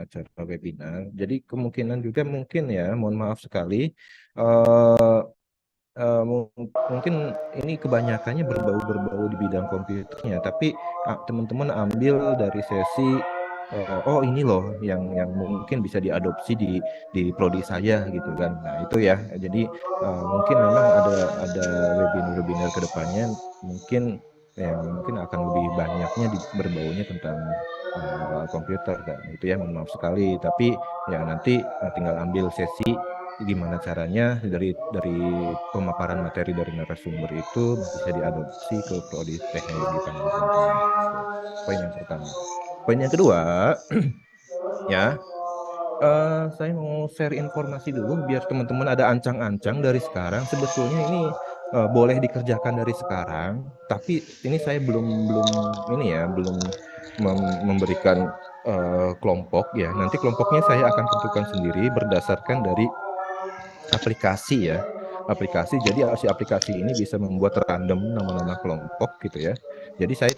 acara webinar. Jadi kemungkinan juga mungkin ya, mohon maaf sekali, eh, mungkin ini kebanyakannya berbau-berbau di bidang komputernya, tapi teman-teman ambil dari sesi oh ini loh yang mungkin bisa diadopsi di prodi saya gitu kan. Nah, itu ya. Jadi mungkin memang ada webinar-webinar ke depannya mungkin yang mungkin akan lebih banyaknya berbaunya tentang komputer dan itu ya mohon maaf sekali, tapi ya nanti tinggal ambil sesi gimana caranya dari pemaparan materi dari narasumber itu bisa diadopsi ke prodi teknologi pangan teman-teman. Itu poin yang pertama. Poin yang kedua, ya, saya mau share informasi dulu biar teman-teman ada ancang-ancang dari sekarang. Sebetulnya ini boleh dikerjakan dari sekarang, tapi ini saya belum belum ini ya belum memberikan kelompok ya. Nanti kelompoknya saya akan tentukan sendiri berdasarkan dari aplikasi ya, aplikasi. Jadi si aplikasi ini bisa membuat random nama-nama kelompok gitu ya. Jadi saya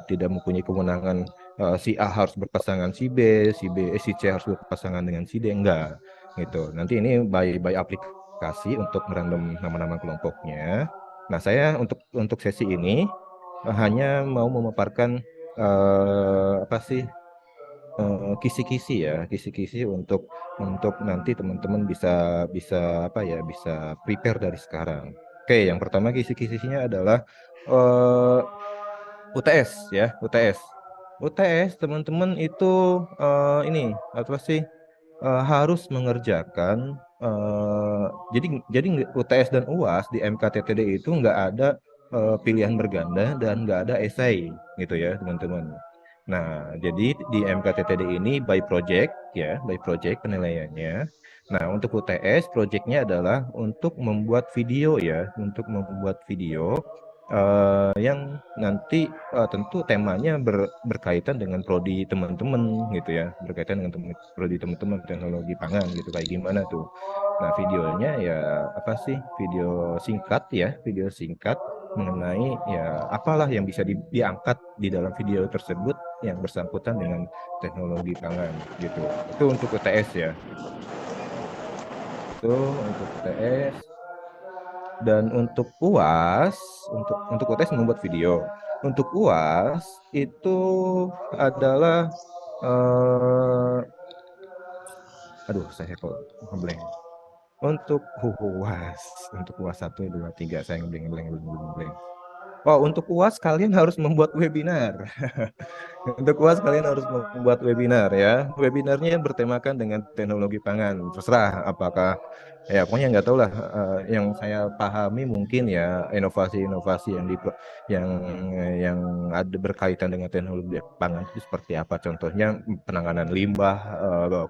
tidak mempunyai kewenangan si A harus berpasangan si B, si C harus berpasangan dengan si D, enggak gitu. Nanti ini by aplikasi untuk merandom nama-nama kelompoknya. Nah, saya untuk sesi ini hanya mau memaparkan apa sih kisi-kisi ya, kisi-kisi untuk nanti teman-teman bisa bisa apa ya, bisa prepare dari sekarang. Oke, yang pertama kisi-kisinya adalah eh, UTS ya, UTS. UTS teman-teman itu ini apa sih harus mengerjakan eh, jadi UTS dan UAS di MKTTD itu nggak ada pilihan berganda dan nggak ada esai gitu ya teman-teman. Nah, jadi di MKTTD ini by project ya, by project penilaiannya. Nah, untuk UTS projectnya adalah untuk membuat video ya, untuk membuat video yang nanti tentu temanya berkaitan dengan prodi teman-teman gitu ya, berkaitan dengan prodi teman-teman teknologi pangan gitu kayak gimana tuh. Nah, videonya ya apa sih? Video singkat ya, video singkat mengenai ya apalah yang bisa diangkat di dalam video tersebut yang bersangkutan dengan teknologi pangan gitu. Itu untuk UTS ya. Itu untuk UTS. Dan untuk UAS, untuk UTS membuat video. Untuk UAS itu adalah aduh saya kok ngeblank. Untuk UAS 1, 2, 3 saya ngeblank. Oh, untuk UAS kalian harus membuat webinar. Untuk UAS kalian harus membuat webinar ya. Webinarnya bertemakan dengan teknologi pangan. Terserah apakah ya pokoknya nggak tahu lah yang saya pahami mungkin ya inovasi-inovasi yang yang ada berkaitan dengan teknologi pangan itu seperti apa. Contohnya penanganan limbah,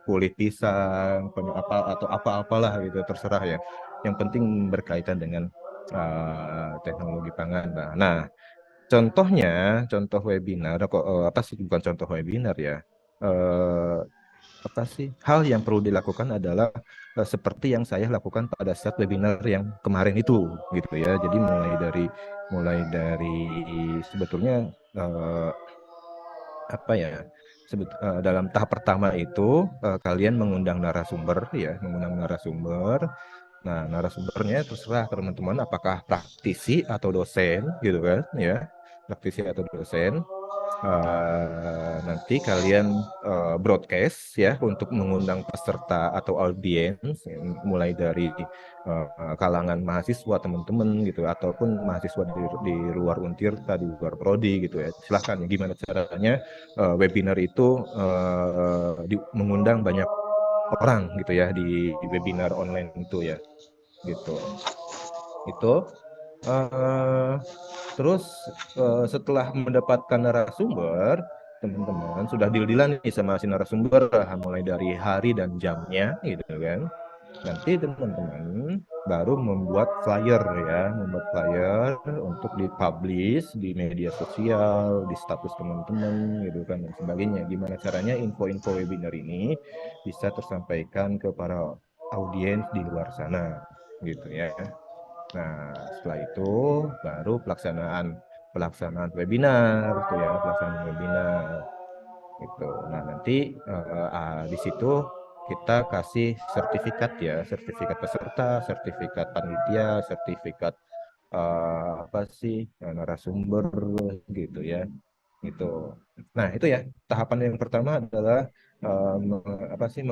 kulit pisang, apa atau apa-apalah gitu terserah ya. Yang penting berkaitan dengan teknologi pangan. Nah, contohnya, contoh webinar, kok apa sih bukan contoh webinar ya? Eh, Apa sih hal yang perlu dilakukan adalah seperti yang saya lakukan pada saat webinar yang kemarin itu, gitu ya. Jadi mulai dari sebetulnya eh, apa ya? Dalam tahap pertama itu kalian mengundang narasumber ya, mengundang narasumber. Nah, narasumbernya terserah ke teman-teman apakah praktisi atau dosen gitu kan ya. Praktisi atau dosen. Nanti kalian broadcast ya untuk mengundang peserta atau audiens mulai dari kalangan mahasiswa teman-teman gitu ataupun mahasiswa di luar Untirta, di luar prodi gitu ya. Silahkan ya gimana caranya webinar itu mengundang banyak orang gitu ya di webinar online itu ya gitu. Itu eh terus setelah mendapatkan narasumber, teman-teman sudah deal-dealan nih sama si narasumber mulai dari hari dan jamnya gitu kan. Nanti teman-teman baru membuat flyer ya, membuat flyer untuk dipublish di media sosial, di status teman-teman gitu kan dan sebagainya. Gimana caranya info-info webinar ini bisa tersampaikan ke para audiens di luar sana gitu ya. Nah, setelah itu baru pelaksanaan pelaksanaan webinar tuh ya, pelaksanaan webinar. gitu. Nah, nanti di situ kita kasih sertifikat ya, sertifikat peserta, sertifikat panitia, sertifikat apa sih narasumber gitu ya. Gitu. Nah, itu ya tahapan yang pertama adalah apa sih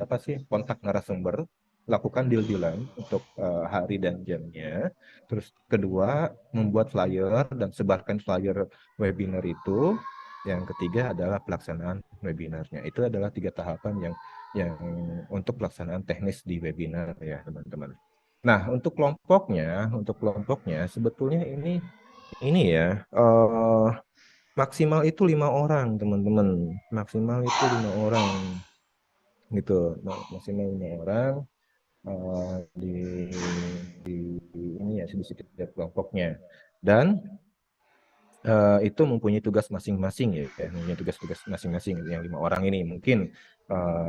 apa sih kontak narasumber, lakukan deal-dealan untuk hari dan jamnya. Terus kedua, membuat flyer dan sebarkan flyer webinar itu. Yang ketiga adalah pelaksanaan webinarnya. Itu adalah tiga tahapan yang untuk pelaksanaan teknis di webinar ya, teman-teman. Nah, untuk kelompoknya sebetulnya ini ya maksimal itu 5 orang, teman-teman. Maksimal itu 5 orang, gitu. Maksimal 5 orang di ini ya di setiap kelompoknya. Dan itu mempunyai tugas masing-masing ya, mempunyai tugas-tugas masing-masing. Yang 5 orang ini mungkin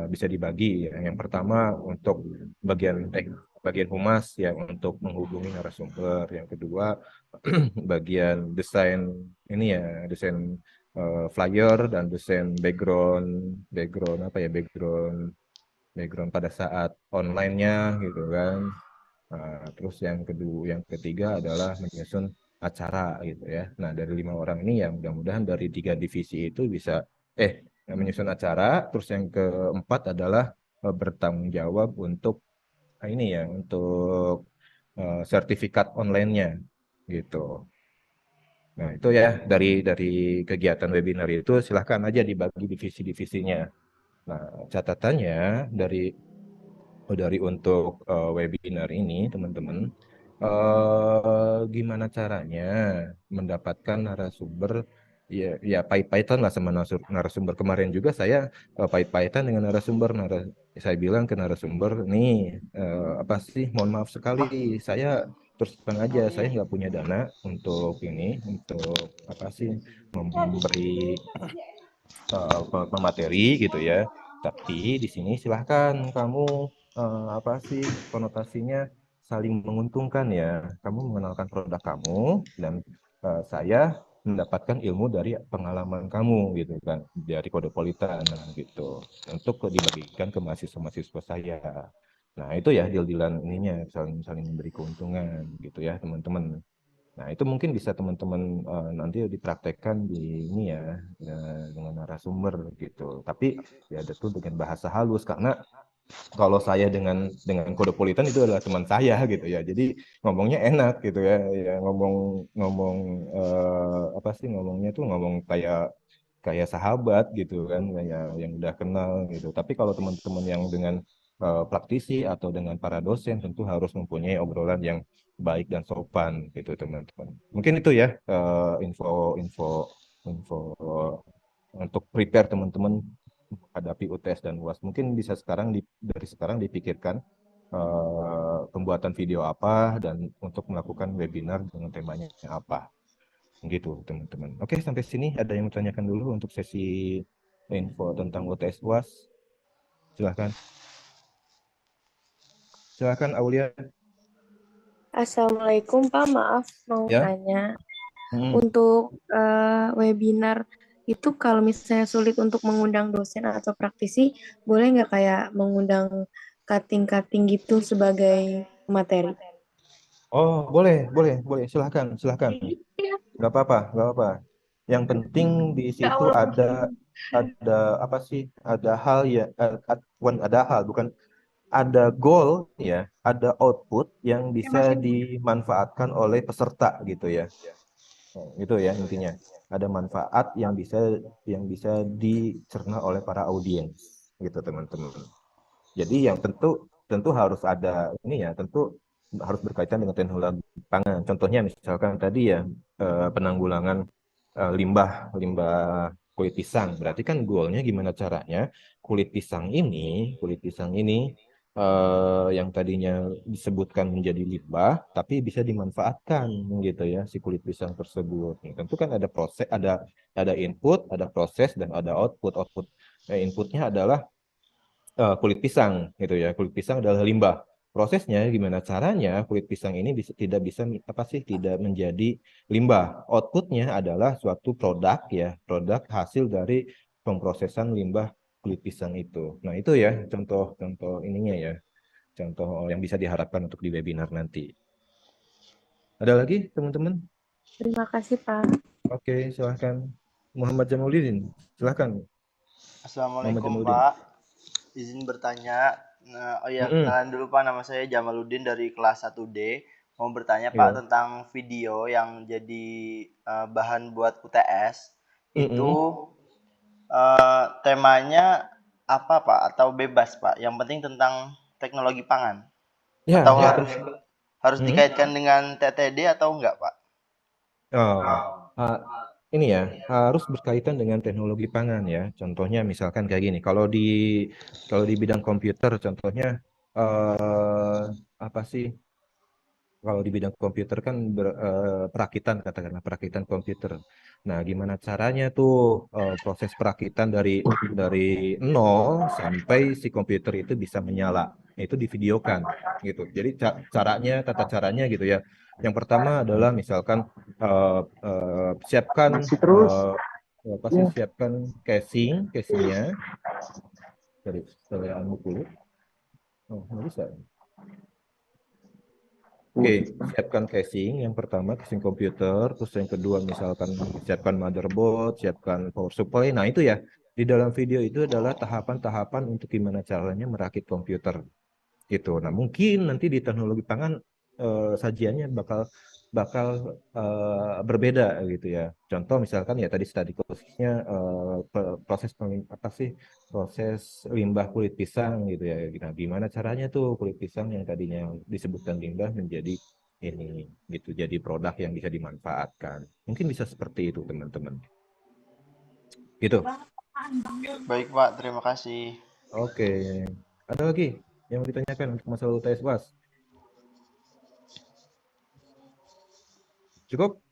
bisa dibagi. Yang pertama untuk bagian humas ya untuk menghubungi narasumber. Yang kedua bagian desain ini ya, desain flyer dan desain background background apa ya background background pada saat online-nya gitu kan. Terus yang ketiga adalah menyusun acara gitu ya. Nah, dari 5 orang ini ya mudah-mudahan dari 3 divisi itu bisa menyusun acara. Terus yang keempat adalah bertanggung jawab untuk ini ya, untuk sertifikat online-nya gitu. Nah, itu ya dari kegiatan webinar itu silahkan aja dibagi divisi-divisinya. Nah, catatannya dari untuk webinar ini, teman-teman, gimana caranya mendapatkan narasumber ya, ya pahit-pahitan lah sama narasumber kemarin juga saya pahit-pahitan dengan narasumber. Saya bilang ke narasumber nih apa sih, mohon maaf sekali, saya terus terang aja saya nggak punya dana untuk ini, untuk apa sih memberi pemateri gitu ya. Tapi di sini silahkan kamu apa sih konotasinya saling menguntungkan ya. Kamu mengenalkan produk kamu dan saya mendapatkan ilmu dari pengalaman kamu gitu kan, dari Kodepolitan gitu untuk dibagikan ke mahasiswa-mahasiswa saya. Nah, itu ya deal-dealan ininya, saling saling memberi keuntungan gitu ya, teman-teman. Nah, itu mungkin bisa teman-teman nanti dipraktekkan di ini ya, dengan narasumber gitu. Tapi ya itu dengan bahasa halus karena kalau saya dengan Kodepolitan itu adalah teman saya gitu ya. Jadi ngomongnya enak gitu ya. Ya ngomong ngomong apa sih ngomongnya tuh ngomong kayak kayak sahabat gitu kan, kayak yang udah kenal gitu. Tapi kalau teman-teman yang dengan praktisi atau dengan para dosen tentu harus mempunyai obrolan yang baik dan sopan gitu, teman-teman. Mungkin itu ya info info untuk prepare teman-teman menghadapi UTS dan UAS. Mungkin bisa dari sekarang dipikirkan pembuatan video apa dan untuk melakukan webinar dengan temanya apa. Gitu, teman-teman. Oke, sampai sini ada yang bertanyakan dulu untuk sesi info tentang UTS UAS. Silahkan. Silahkan, Aulia. Assalamualaikum Pak, maaf mau Ya. nanya. Hmm. Untuk webinar itu kalau misalnya sulit untuk mengundang dosen atau praktisi, boleh nggak kayak mengundang cutting-cutting gitu sebagai materi? Oh, boleh, boleh, boleh. Silahkan, silahkan. Nggak apa-apa, nggak apa-apa. Yang penting di situ ada apa sih? Ada hal ya, bukan ada hal, bukan ada goal ya, ada output yang bisa dimanfaatkan oleh peserta gitu ya. Nah, itu ya intinya. Ada manfaat yang bisa dicerna oleh para audiens gitu, teman-teman. Jadi yang tentu tentu harus ada ini ya, tentu harus berkaitan dengan teknologi pangan. Contohnya misalkan tadi ya penanggulangan limbah limbah kulit pisang. Berarti kan goalnya gimana caranya kulit pisang ini yang tadinya disebutkan menjadi limbah, tapi bisa dimanfaatkan gitu ya si kulit pisang tersebut. Nah, tentu kan ada proses, ada input, ada proses dan ada output. Inputnya adalah kulit pisang gitu ya. Kulit pisang adalah limbah. Prosesnya gimana caranya kulit pisang ini tidak bisa apa sih tidak menjadi limbah. Outputnya adalah suatu produk ya, produk hasil dari pemrosesan limbah kulit pisang itu. Nah, itu ya contoh-contoh ininya ya, contoh yang bisa diharapkan untuk di webinar nanti. Ada lagi teman-teman? Terima kasih, Pak. Oke, silahkan. Muhammad Jamuluddin, silahkan. Muhammad Assalamualaikum Jamuluddin. Pak, izin bertanya. Nah, oh ya, Mm-mm. kenalan dulu Pak, nama saya Jamaluddin dari kelas 1D. Mau bertanya Pak Ya. tentang video yang jadi bahan buat UTS. Itu Mm-mm. temanya apa Pak? Atau bebas Pak? Yang penting tentang teknologi pangan. Ya, Atau yang harus mm. dikaitkan dengan TTD atau enggak Pak? Oh, ah, ini ya harus berkaitan dengan teknologi pangan ya. Contohnya misalkan kayak gini. Kalau di bidang komputer, contohnya apa sih? Kalau di bidang komputer kan perakitan, katakanlah perakitan komputer. Nah, gimana caranya tuh proses perakitan dari nol sampai si komputer itu bisa menyala. Itu divideokan gitu. Jadi tata caranya gitu ya. Yang pertama adalah misalkan siapkan Masih terus. apa sih, siapkan casingnya dari anu dulu. Oh, nggak bisa. Oke, siapkan casing. Yang pertama casing komputer, terus yang kedua misalkan siapkan motherboard, siapkan power supply. Nah itu ya, di dalam video itu adalah tahapan-tahapan untuk gimana caranya merakit komputer gitu. Nah mungkin nanti di teknologi pangan sajiannya bakal bakal berbeda gitu ya. Contoh misalkan ya tadi study closesnya apa sih, proses limbah kulit pisang gitu ya. Nah, gimana caranya tuh kulit pisang yang tadinya disebutkan limbah menjadi ini gitu, jadi produk yang bisa dimanfaatkan. Mungkin bisa seperti itu teman-teman. Gitu. Baik Pak, terima kasih. Oke. Ada lagi yang mau ditanyakan untuk masalah UTS BAS? Cukup?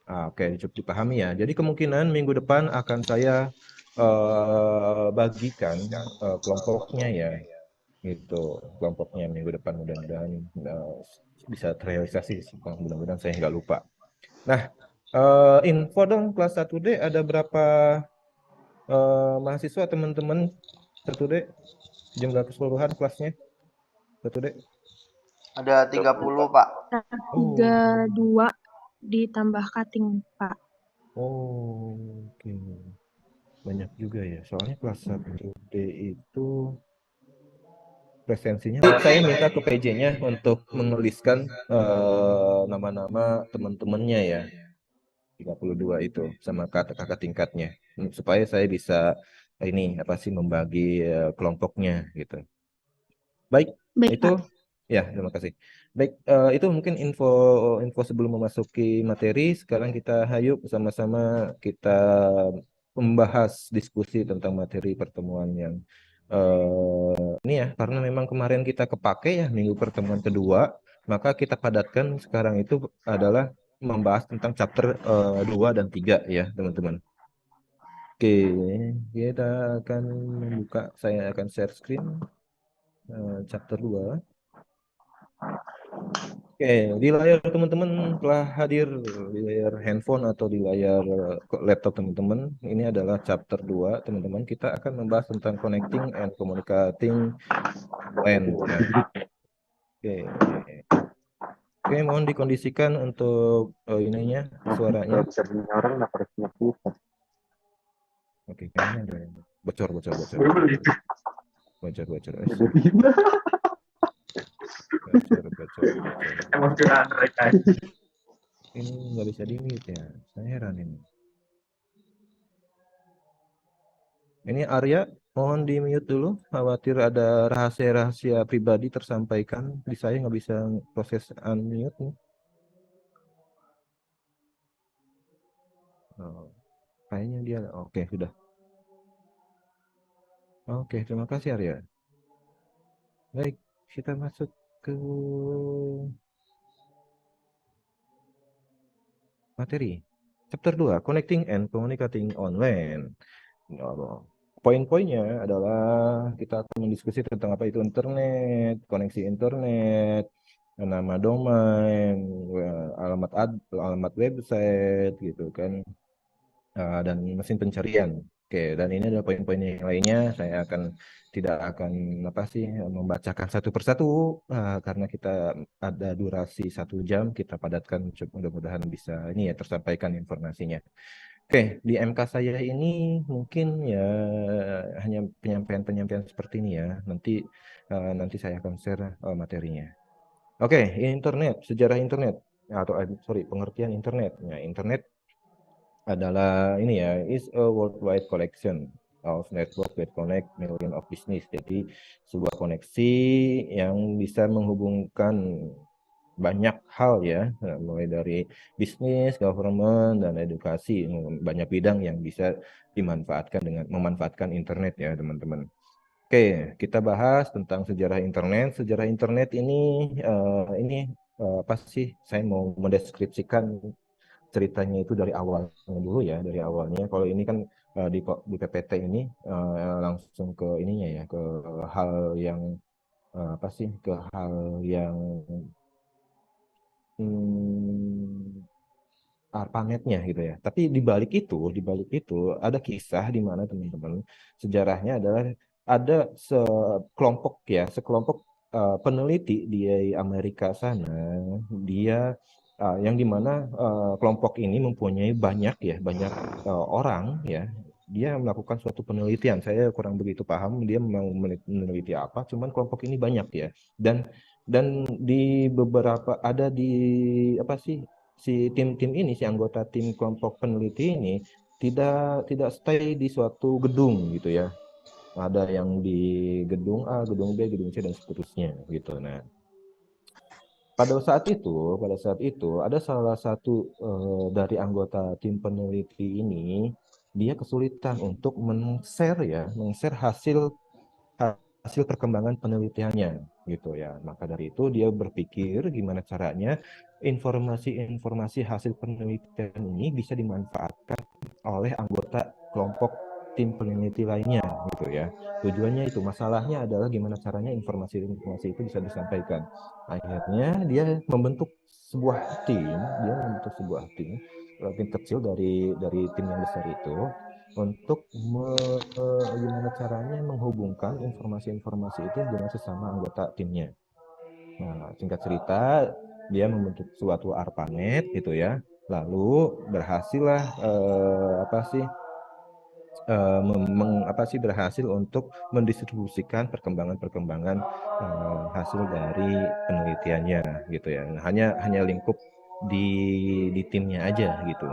Oke, cukup dipahami ya. Jadi kemungkinan minggu depan akan saya bagikan kelompoknya ya, gitu. Kelompoknya minggu depan mudah-mudahan eh, bisa terrealisasi. Mudah-mudahan saya nggak lupa. Nah, info dong kelas 1D ada berapa mahasiswa teman-teman 1D? Jumlah keseluruhan kelasnya 1D? Ada 30 Pak. Oh, 32 ditambah cutting, Pak. oh, oke. Banyak juga ya. Soalnya kelas 1D itu presensinya saya minta ke PJ-nya untuk menuliskan nama-nama teman-temannya ya, 32 itu sama kakak tingkatnya supaya saya bisa ini apa sih membagi kelompoknya gitu. Baik, Baik, itu Pak. ya terima kasih. Baik, itu mungkin info info sebelum memasuki materi. Sekarang kita hayuk sama-sama kita membahas diskusi tentang materi pertemuan yang ini ya, karena memang kemarin kita kepake ya minggu pertemuan kedua, maka kita padatkan sekarang itu adalah membahas tentang chapter 2 dan 3 ya, teman-teman. Oke, kita akan membuka, saya akan share screen chapter 2. Oke, di layar teman-teman telah hadir di layar handphone atau di layar laptop teman-teman. Ini adalah chapter 2, teman-teman. Kita akan membahas tentang connecting and communicating LAN. Ya. Oke. Oke, mohon dikondisikan untuk ininya, suaranya. Bisa punya orang nggak harus punya pulsa. Oke, kayaknya ada yang bocor. Belum Bocor. Jadi Bocor. emang curang mereka. Ini nggak bisa di-mute ya. Saya heran ini. Ini Arya, mohon di-mute dulu. Khawatir ada rahasia-rahasia pribadi tersampaikan. Di saya nggak bisa proses unmute nih. Oh, kayaknya dia. Oke, sudah. Oke, terima kasih Arya. Baik, kita masuk ke materi. Chapter 2, Connecting and Communicating Online. Nah, poin-poinnya adalah kita akan mendiskusi tentang apa itu internet, koneksi internet, nama domain, alamat website gitu kan, dan mesin pencarian. Oke, dan ini adalah poin-poin yang lainnya. Saya tidak akan membacakan satu persatu karena kita ada durasi 1 jam. Kita padatkan, mudah-mudahan bisa ini ya tersampaikan informasinya. Oke, di MK saya ini mungkin ya hanya penyampaian-penyampaian seperti ini ya. Nanti saya akan share materinya. Oke, internet, sejarah internet atau pengertian internet. Ya, internet adalah ini ya, is a worldwide collection of network that connect million of business. Jadi sebuah koneksi yang bisa menghubungkan banyak hal ya, mulai dari bisnis, government, dan edukasi, banyak bidang yang bisa dimanfaatkan dengan memanfaatkan internet ya teman-teman. Oke, kita bahas tentang sejarah internet. Sejarah internet ini apa sih? Saya mau mendeskripsikan ceritanya itu dari awalnya dulu ya, dari awalnya. Kalau ini kan di PPT ini langsung ke ininya ya, ke hal yang ke hal yang ARPANET-nya gitu ya. Tapi di balik itu ada kisah di mana teman-teman, sejarahnya adalah ada sekelompok peneliti di Amerika sana, dia yang dimana kelompok ini mempunyai banyak orang ya. Dia melakukan suatu penelitian. Saya kurang begitu paham dia mau meneliti apa, cuman kelompok ini banyak ya. Dan di beberapa ada di si tim-tim ini, si anggota tim kelompok peneliti ini tidak stay di suatu gedung gitu ya. Ada yang di gedung A, gedung B, gedung C dan seterusnya gitu. Nah, pada saat itu ada salah satu dari anggota tim peneliti ini, dia kesulitan untuk men-share hasil perkembangan penelitiannya gitu ya. Maka dari itu dia berpikir gimana caranya informasi-informasi hasil penelitian ini bisa dimanfaatkan oleh anggota kelompok tim peneliti lainnya gitu ya. Tujuannya itu, masalahnya adalah gimana caranya informasi-informasi itu bisa disampaikan. Akhirnya dia membentuk sebuah tim kecil dari tim yang besar itu untuk gimana caranya menghubungkan informasi-informasi itu dengan sesama anggota timnya. Nah, singkat cerita, dia membentuk suatu ARPANET gitu ya. Lalu berhasillah berhasil untuk mendistribusikan perkembangan hasil dari penelitiannya gitu ya. Hanya lingkup di timnya aja gitu.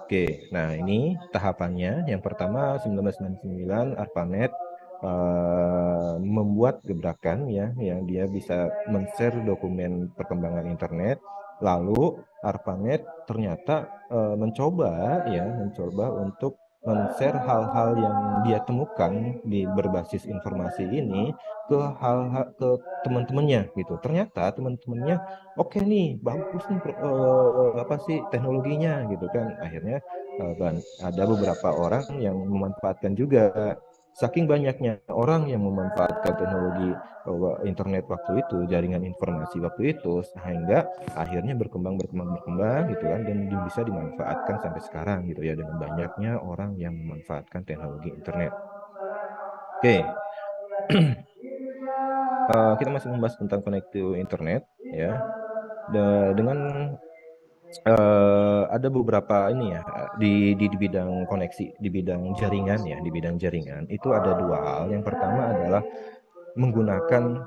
Oke, nah ini tahapannya. Yang pertama 1999 ARPANET membuat gebrakan ya, yang dia bisa men-share dokumen perkembangan internet. Lalu ARPANET ternyata mencoba untuk men-share hal-hal yang dia temukan di berbasis informasi ini ke teman-temannya gitu. Ternyata teman-temannya oke nih, bagus nih teknologinya gitu kan. Akhirnya ada beberapa orang yang memanfaatkan juga. Saking banyaknya orang yang memanfaatkan teknologi internet waktu itu, jaringan informasi waktu itu, sehingga akhirnya berkembang gitu kan, dan bisa dimanfaatkan sampai sekarang gitu ya, dengan banyaknya orang yang memanfaatkan teknologi internet. Oke. Kita masih membahas tentang connected internet ya. Dengan ada beberapa ini ya di bidang koneksi, di bidang jaringan itu ada 2 hal. Yang pertama adalah menggunakan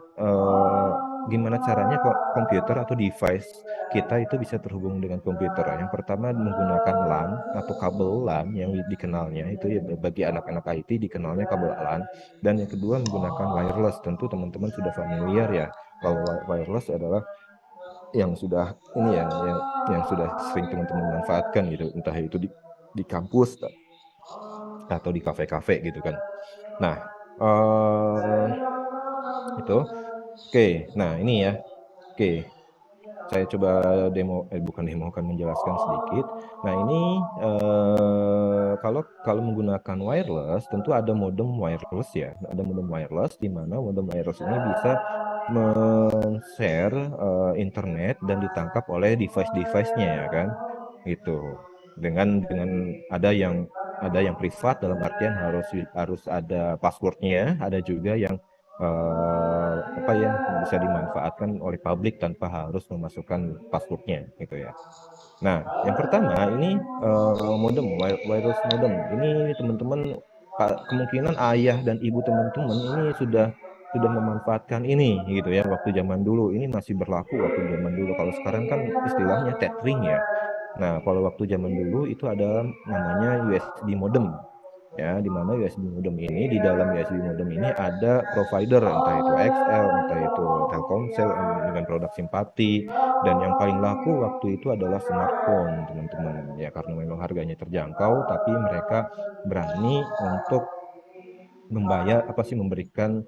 gimana caranya komputer atau device kita itu bisa terhubung dengan komputer. Yang pertama menggunakan LAN atau kabel LAN yang dikenalnya itu ya, bagi anak-anak IT dikenalnya kabel LAN. Dan yang kedua menggunakan wireless. Tentu teman-teman sudah familiar ya, kalau wireless adalah yang sudah ini yang sudah sering teman-teman manfaatkan gitu, entah itu di kampus atau di kafe-kafe gitu kan. Nah, itu oke. Nah, ini ya. Oke. Saya coba akan menjelaskan sedikit. Nah, ini kalau menggunakan wireless tentu ada modem wireless ya. Ada modem wireless di mana modem wireless ini bisa men-share internet dan ditangkap oleh device-device-nya ya kan. Gitu. Dengan ada yang Ada yang privat dalam artian harus ada passwordnya, ada juga yang apa ya bisa dimanfaatkan oleh publik tanpa harus memasukkan passwordnya gitu ya. Nah, yang pertama ini wireless modem. Ini teman-teman kemungkinan ayah dan ibu teman-teman ini sudah memanfaatkan ini gitu ya. Waktu zaman dulu ini masih berlaku waktu zaman dulu. Kalau sekarang kan istilahnya tethering ya. Nah, kalau waktu zaman dulu itu ada namanya USB modem ya, di mana USB modem ini di dalam USB modem ini ada provider entah itu XL, entah itu Telkomsel dengan produk Simpati, dan yang paling laku waktu itu adalah smartphone teman-teman ya, karena memang harganya terjangkau tapi mereka berani untuk memberikan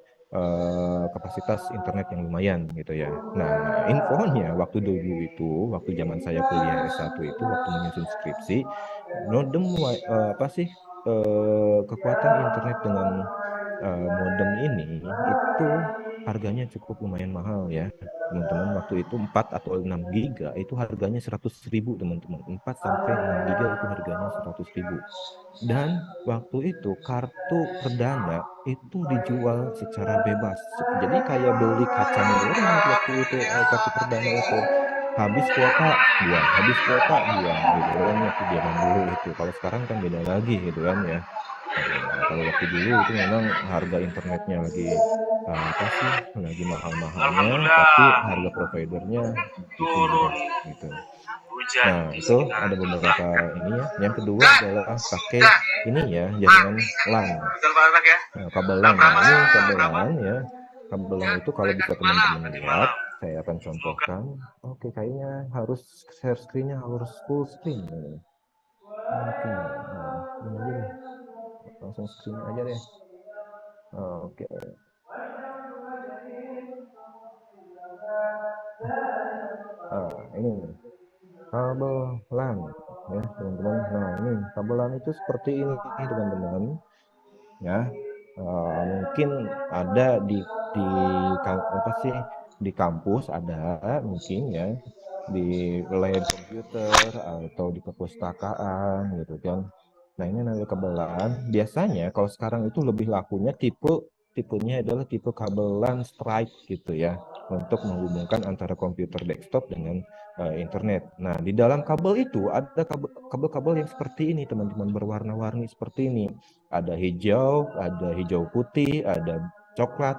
kapasitas internet yang lumayan gitu ya. Nah, infonya waktu dulu itu, waktu zaman saya kuliah S1 itu, waktu menyusun skripsi, kekuatan internet dengan modem ini itu harganya cukup lumayan mahal ya. Teman-teman, waktu itu 4 atau 6 giga itu harganya 100.000 teman-teman. 4 sampai 6 giga itu harganya 100.000. Dan waktu itu kartu perdana itu dijual secara bebas. Jadi kayak beli kacang goreng waktu itu, kartu perdana itu. Habis kuota, buang. Habis kuota, buang gitu kan. Waktu zaman dulu itu. Kalau sekarang kan beda lagi gitu kan ya. Kalau waktu dulu itu memang harga internetnya lagi mahal-mahalnya, tapi harga providernya begitu murah gitu. Nah, itu ada beberapa ini ya. Yang kedua adalah pakai ini ya, jaringan LAN. Nah, kabel LAN. Nah, ini kabel LAN ya. Kabel LAN itu kalau bisa teman-teman lihat, saya akan contohkan. Oke, kayaknya harus share screen-nya harus full screen. Oke, nah, ini aja deh. Langsung screen aja deh. Oke. Ini kabel LAN ya teman-teman. Nah, ini kabel LAN itu seperti ini teman-teman ya. Mungkin ada di kampus ada mungkin ya, di lab komputer atau di perpustakaan gitu kan. Nah, ini namanya kabel LAN. Biasanya kalau sekarang itu lebih lakunya tipenya adalah tipe kabel LAN strike gitu ya, untuk menghubungkan antara komputer desktop dengan internet. Nah, di dalam kabel itu ada kabel-kabel yang seperti ini teman-teman, berwarna-warni seperti ini. Ada hijau putih, ada coklat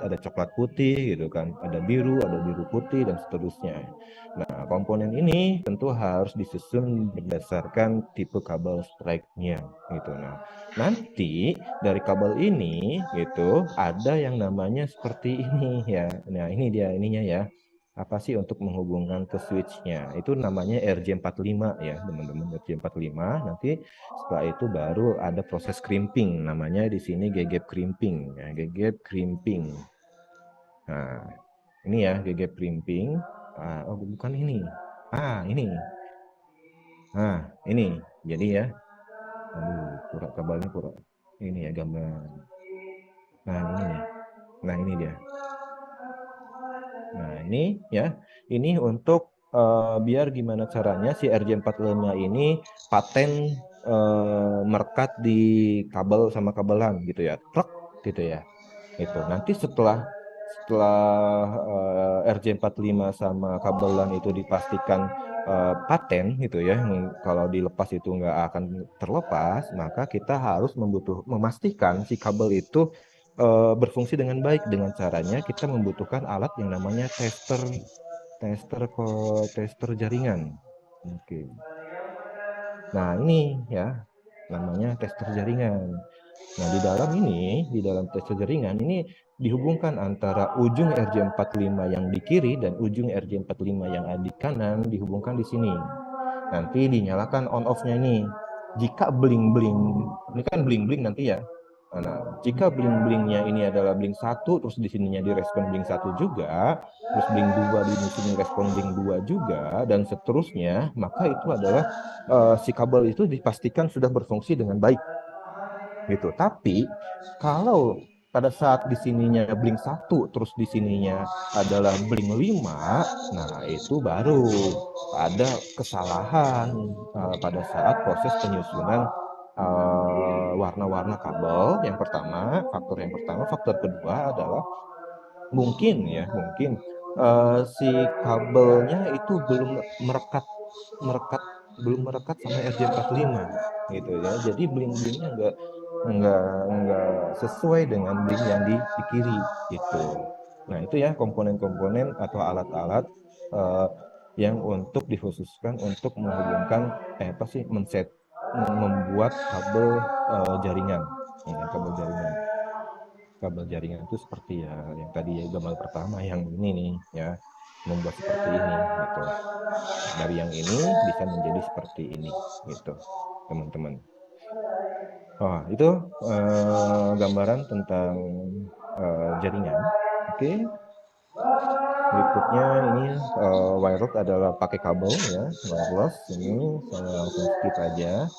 putih gitu kan, ada biru putih dan seterusnya. Nah, komponen ini tentu harus disusun berdasarkan tipe kabel strike-nya gitu. Nah, nanti dari kabel ini gitu ada yang namanya seperti ini ya. Nah, ini dia ininya ya. Apa sih untuk menghubungkan ke switch-nya? Itu namanya RJ45 ya, teman-teman. RJ45. Nanti setelah itu baru ada proses crimping, namanya di sini gap crimping ya, gap crimping. Nah, ini ya gap crimping. Oh, bukan ini. Ini. Nah, ini. Jadi ya. Aduh, kabelnya pura. Ini ya gambar. Nah, ini nih. Nah, ini dia. Nah, ini ya. Ini untuk biar gimana caranya si RJ45 ini paten merekat di kabel sama kabelan gitu ya. Truk gitu ya. Itu. Nanti setelah RJ45 sama kabelan itu dipastikan paten gitu ya, kalau dilepas itu nggak akan terlepas, maka kita harus memastikan si kabel itu berfungsi dengan baik. Dengan caranya kita membutuhkan alat yang namanya tester jaringan. Oke. Nah, ini ya namanya tester jaringan. Nah, di dalam tester jaringan ini dihubungkan antara ujung RJ45 yang di kiri dan ujung RJ45 yang di kanan, dihubungkan di sini. Nanti dinyalakan on off-nya ini. Jika bling-bling, ini kan bling-bling nanti ya. Nah, jika bling-blingnya ini adalah bling 1, terus di sininya direspon bling 1 juga, terus bling 2 di sini respon bling 2 juga, dan seterusnya, maka itu adalah si kabel itu dipastikan sudah berfungsi dengan baik. Gitu. Tapi kalau pada saat di sininya blink 1 terus di sininya adalah blink 5, nah itu baru ada kesalahan pada saat proses penyusunan warna-warna kabel. Yang pertama, faktor yang pertama. Faktor kedua adalah mungkin si kabelnya itu belum merekat sama RJ45 gitu ya. Jadi bling-blingnya nggak sesuai dengan bling yang di kiri gitu. Nah, itu ya komponen-komponen atau alat-alat yang untuk dikhususkan untuk menghubungkan membuat kabel jaringan. Ya, kabel jaringan itu seperti ya yang tadi ya gambar pertama yang ini nih ya, membuat seperti ini gitu. Dari yang ini bisa menjadi seperti ini gitu, teman-teman. Itu gambaran tentang jaringan. Oke. Berikutnya ini wireless adalah pakai kabel ya, wireless. Ini saya langsung skip aja.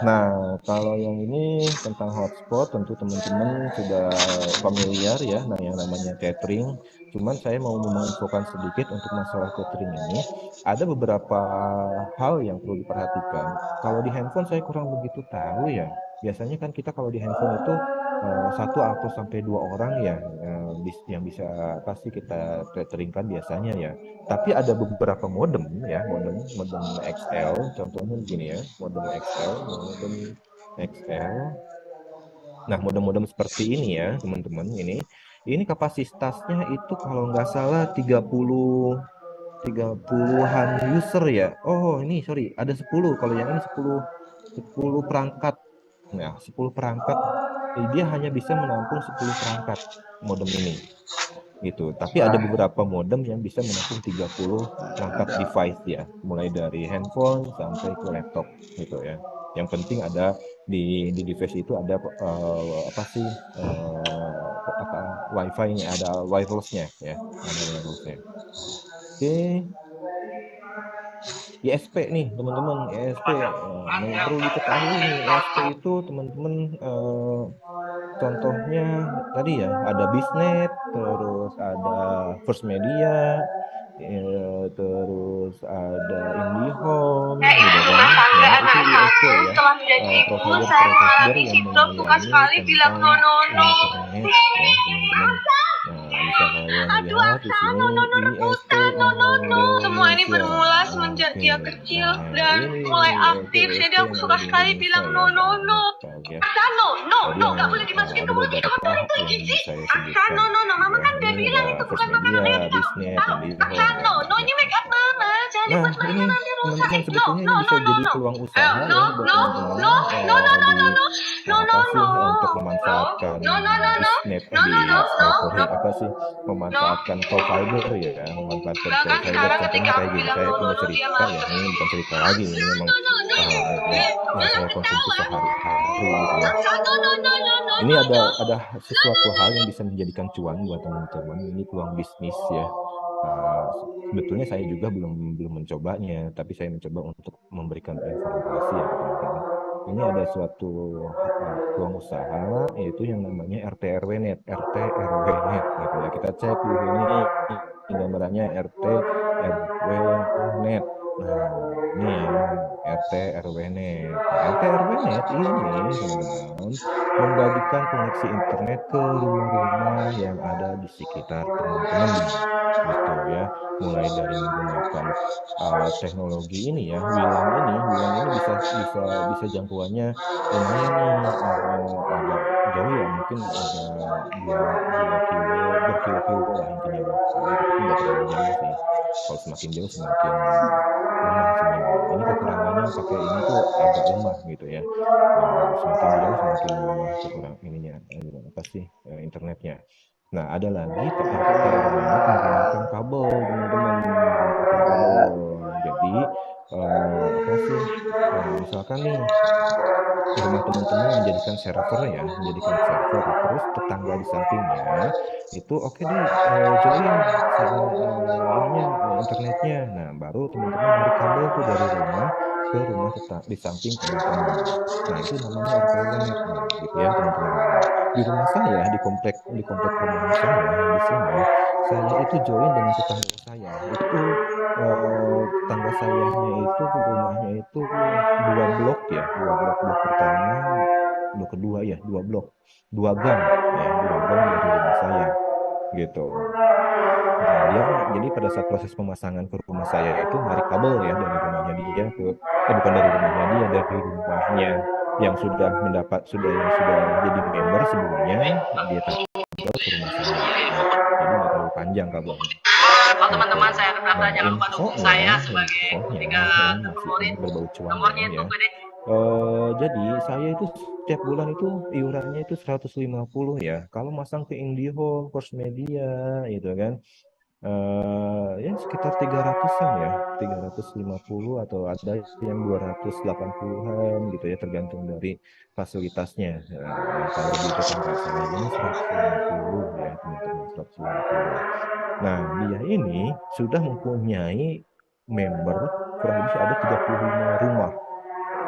Nah, kalau yang ini tentang hotspot, tentu teman-teman sudah familiar ya. Nah, yang namanya tethering. Cuman saya mau menginfokan sedikit untuk masalah tethering ini. Ada beberapa hal yang perlu diperhatikan. Kalau di handphone saya kurang begitu tahu ya. Biasanya kan kita kalau di handphone itu satu atau sampai dua orang ya yang bisa pasti kita tetheringkan biasanya ya. Tapi ada beberapa modem ya, modem XL, contohnya begini ya, modem XL. Nah, modem-modem seperti ini ya, teman-teman, ini kapasitasnya itu kalau nggak salah 30-an user ya. Oh, ini sorry, ada 10. Kalau yang ini 10 perangkat. Nah, 10 perangkat. Dia hanya bisa menampung 10 perangkat modem ini. Gitu. Tapi ada beberapa modem yang bisa menampung 30 perangkat device ya, mulai dari handphone sampai ke laptop gitu ya. Yang penting ada di device itu ada wifi-nya, ada wireless-nya ya, ada wireless-nya. Oke. ISP nih teman-teman, ISP yang perlu diketahui nih, ISP itu teman-teman contohnya tadi ya, ada Bisnet, terus ada First Media, terus ada IndiHome, gitu kan. Ya, itu ISP ya, provider yang melayani tentang internet ya, teman-teman. Nah, bisa kalian lihat di sini ISP Semua ini bermula semenjak dia kecil dan mulai aktif. Jadi aku suka sekali bilang no. No, gak boleh dimasukin ke mulutnya. Kamu itu gizi. No. Mama kan udah bilang itu bukan makanan Amerika. No, ini make up mama. Jangan dibuat mainan nanti rusak. Sebetulnya ini bisa jadi peluang usaha ya buat teman-teman untuk memanfaatkan Bisnet memanfaatkan call fiber ya, memanfaatkan call fiber. Contohnya kayak gini, saya punya cerita ya, ini bukan cerita lagi, ini memang yang saya konsumsi sehari-hari gitu ya. Ini ada sesuatu hal yang bisa menjadikan cuan buat teman-teman. Ini peluang bisnis ya. Sebetulnya saya juga belum mencobanya, tapi saya mencoba untuk memberikan informasi ya ke teman-teman. Ini ada suatu peluang usaha, yaitu yang namanya RT/RW-net gitu ya. Kita cek di sini gambarannya RT/RW-net. Nah, ini ya RT/RW-net. RT/RW-net ini teman-teman membagikan koneksi internet ke rumah-rumah yang ada di sekitar teman-teman gitu ya, mulai dari menggunakan teknologi ini ya, WLAN ini bisa jangkauannya lumayan nih, agak jauh ya, mungkin agak 2 kilo, berkilo-kilo lah intinya mah, tapi nggak terlalu jauh sih. Kalau semakin jauh semakin lemah sebenarnya. Ini kekurangannya pakai ini tuh agak lemah gitu ya. Semakin jauh semakin lemah kekurang ininya, internetnya. Nah, ada lagi RT/RW-net menggunakan kabel, teman-teman, menggunakan kabel. Jadi misalkan nih rumah teman-teman menjadikan server, terus tetangga di sampingnya itu oke deh, join internetnya. Nah, baru teman-teman narik kabel tuh dari rumah ke rumah di samping teman-teman. Nah, itu namanya RT/RW-net gitu ya, teman-teman. Di rumah saya, di komplek perumahan saya di sini, saya itu join dengan tetangga saya. Itu tetangga sayanya itu rumahnya itu 2 blok ya, 2 blok, blok pertama, blok kedua ya, 2 blok, 2 gang ya, 2 gang dari rumah saya gitu. Nah, dia jadi pada saat proses pemasangan ke rumah saya itu narik kabel ya dari rumahnya dia bukan dari rumahnya dia, dari rumahnya yang sudah jadi member sebelumnya, dia taruh ke rumah saya. Nah, jadi nggak terlalu panjang kabelnya. Kalau teman-teman Gitu. saya Nah, daftar, jangan lupa dukung saya sebagai infonya ini masih berbau cuan nomornya itu ya. gede. Jadi saya itu setiap bulan itu iurannya itu 150 ya. Kalau masang ke IndiHome, First Media gitu kan. Ya sekitar 300-an ya, 350 atau ada yang 280-an gitu ya, tergantung dari fasilitasnya. Nah, kalau di tetangga saya ini 150 ya teman-teman, 150. Nah, dia ini sudah mempunyai member kurang lebih ada 35 rumah.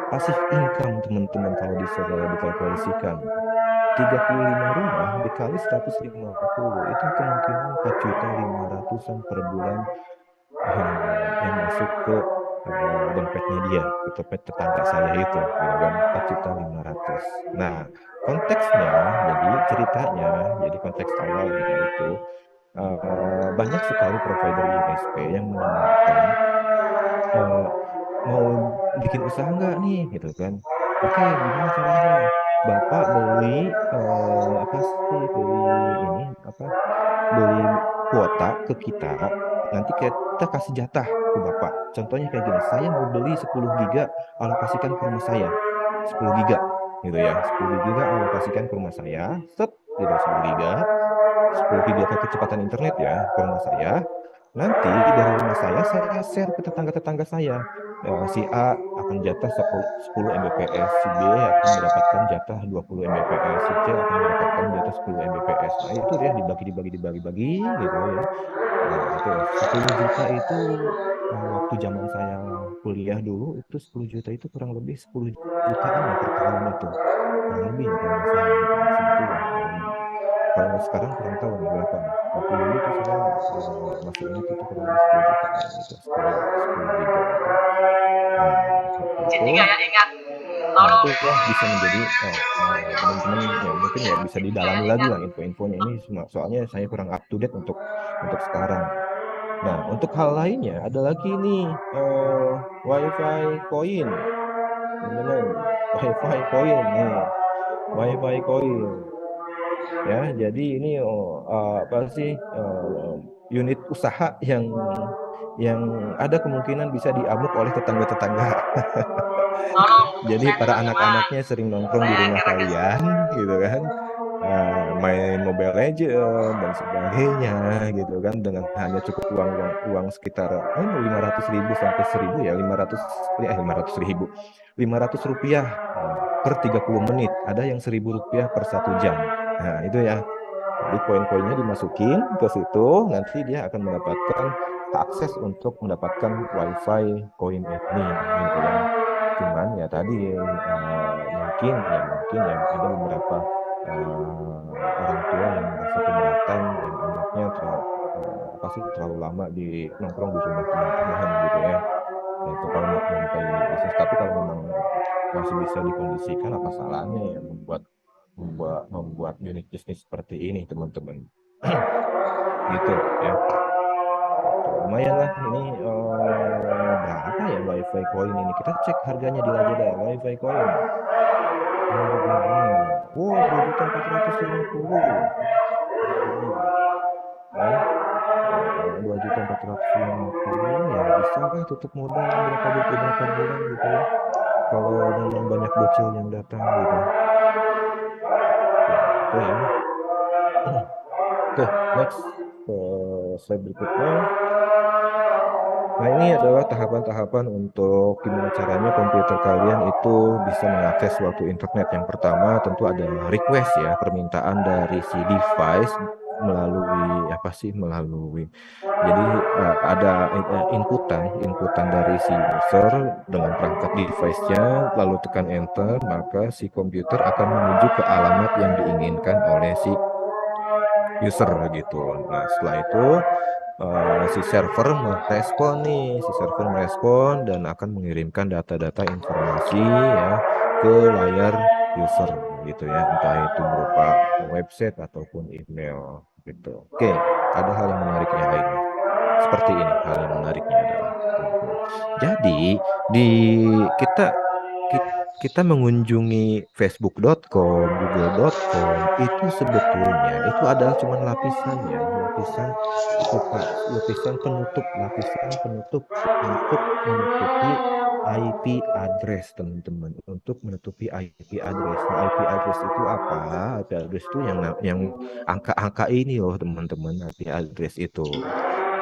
Pasif income teman-teman kalau dikalkulasikan 35 rumah dikali 150 itu kemungkinan 4.500.000 per bulan yang masuk ke dompetnya dia, ke dompet tetangga saya itu gitu kan, 4.500.000. Nah, konteksnya jadi konteks awalnya itu banyak sekali provider ISP yang menawarkan mau bikin usaha nggak nih gitu kan. Oke, gimana caranya? Bapak beli beli kuota ke kita, nanti kita kasih jatah ke Bapak. Contohnya kayak gini, saya mau beli 10 giga alokasikan ke rumah saya, 10 giga gitu ya, 10 giga alokasikan ke rumah saya, set gitu, 10 giga kecepatan internet ya ke rumah saya. Nanti dari rumah saya share ke tetangga-tetangga saya. Si A akan jatah 10 Mbps, si B akan mendapatkan jatah 20 Mbps, si C akan mendapatkan jatah 10 Mbps. Nah, itu dia dibagi gitu ya. Nah, itu 10 juta itu waktu zaman saya kuliah dulu itu 10 juta itu kurang lebih 10 jutaan ya per tahun itu. Kurang lebih ya kalau nggak salah gitu. Sebetulnya. Kalau sekarang kurang tahu nih berapa nih. Waktu dulu tuh saya masih ingat itu kurang lebih 10 jutaan gitu, 10 giga gitu. Nah, Jadi itu kayak ingat. nah itu ya bisa menjadi teman-teman ya mungkin ya bisa didalami lagi lah info-infonya ini, soalnya saya kurang up to date untuk sekarang. Nah, untuk hal lainnya ada lagi nih WiFi koin, teman-teman. WiFi koin nih, WiFi koin. Ya, jadi ini apa sih unit usaha yang ada kemungkinan bisa diamuk oleh tetangga-tetangga. Jadi para anak-anaknya sering nongkrong di rumah kalian, gitu kan, main Mobile Legends dan sebagainya, gitu kan, dengan hanya cukup uang sekitar 500.000 sampai 1.000 ya, 500 rupiah per 30 menit, ada yang 1.000 rupiah per 1 jam. Nah, itu ya. Jadi poin-poinnya dimasukin ke situ, nanti dia akan mendapatkan akses untuk mendapatkan WiFi koin ini, gitu ya. Cuman ya tadi mungkin ya ada beberapa orang tua yang merasa keberatan dan anaknya terlalu lama di nongkrong di rumah teman-teman gitu ya. Nah, itu kalau mau membuka unit bisnis, tapi kalau memang masih bisa dikondisikan, apa salahnya ya membuat unit bisnis seperti ini, teman-teman. Gitu ya. Lumayan lah ini berapa ya WiFi koin ini? Kita cek harganya di Lazada. WiFi koin harganya 2.450.000 ya. 2.450.000 ya, bisa kan tutup modal beberapa bulan gitu ya, kalau memang banyak bocil yang datang gitu. Oke ya. Oke, next slide berikutnya. Nah, ini adalah tahapan-tahapan untuk gimana caranya komputer kalian itu bisa mengakses suatu internet. Yang pertama tentu ada request ya, permintaan dari si device melalui jadi ada inputan dari si user dengan perangkat device-nya, lalu tekan enter, maka si komputer akan menuju ke alamat yang diinginkan oleh si user gitu. Nah, setelah itu si server merespon dan akan mengirimkan data-data informasi ya ke layar user gitu ya, entah itu berupa website ataupun email gitu. Oke, ada hal yang menariknya lainnya. Seperti ini hal yang menariknya adalah teman-teman. Jadi di kita mengunjungi facebook.com, google.com itu sebetulnya itu adalah cuma lapisan penutup untuk menutupi IP address teman-teman, untuk menutupi IP address. Nah, IP address itu apa? IP address itu yang angka-angka ini loh teman-teman, IP address itu.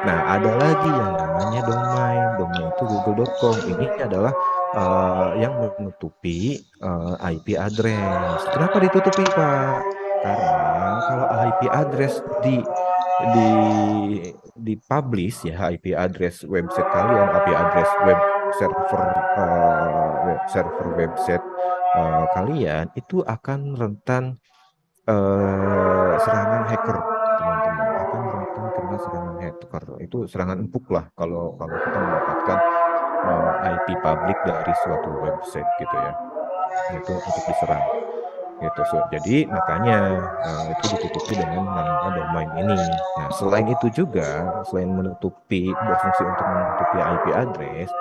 Nah, ada lagi yang namanya domain. Domain itu google.com. Ini adalah yang menutupi IP address. Kenapa ditutupi, Pak? Karena kalau IP address di publish ya, IP address website kalian, IP address web server website kalian itu akan rentan serangan hacker, teman-teman. Akan rentan kena serangan hacker. Itu serangan empuk lah kalau kita mendapatkan IP public dari suatu website gitu ya. Itu untuk diserang gitu. Jadi makanya itu ditutupi dengan nama domain ini. Nah, selain itu juga, selain berfungsi untuk menutupi IP address,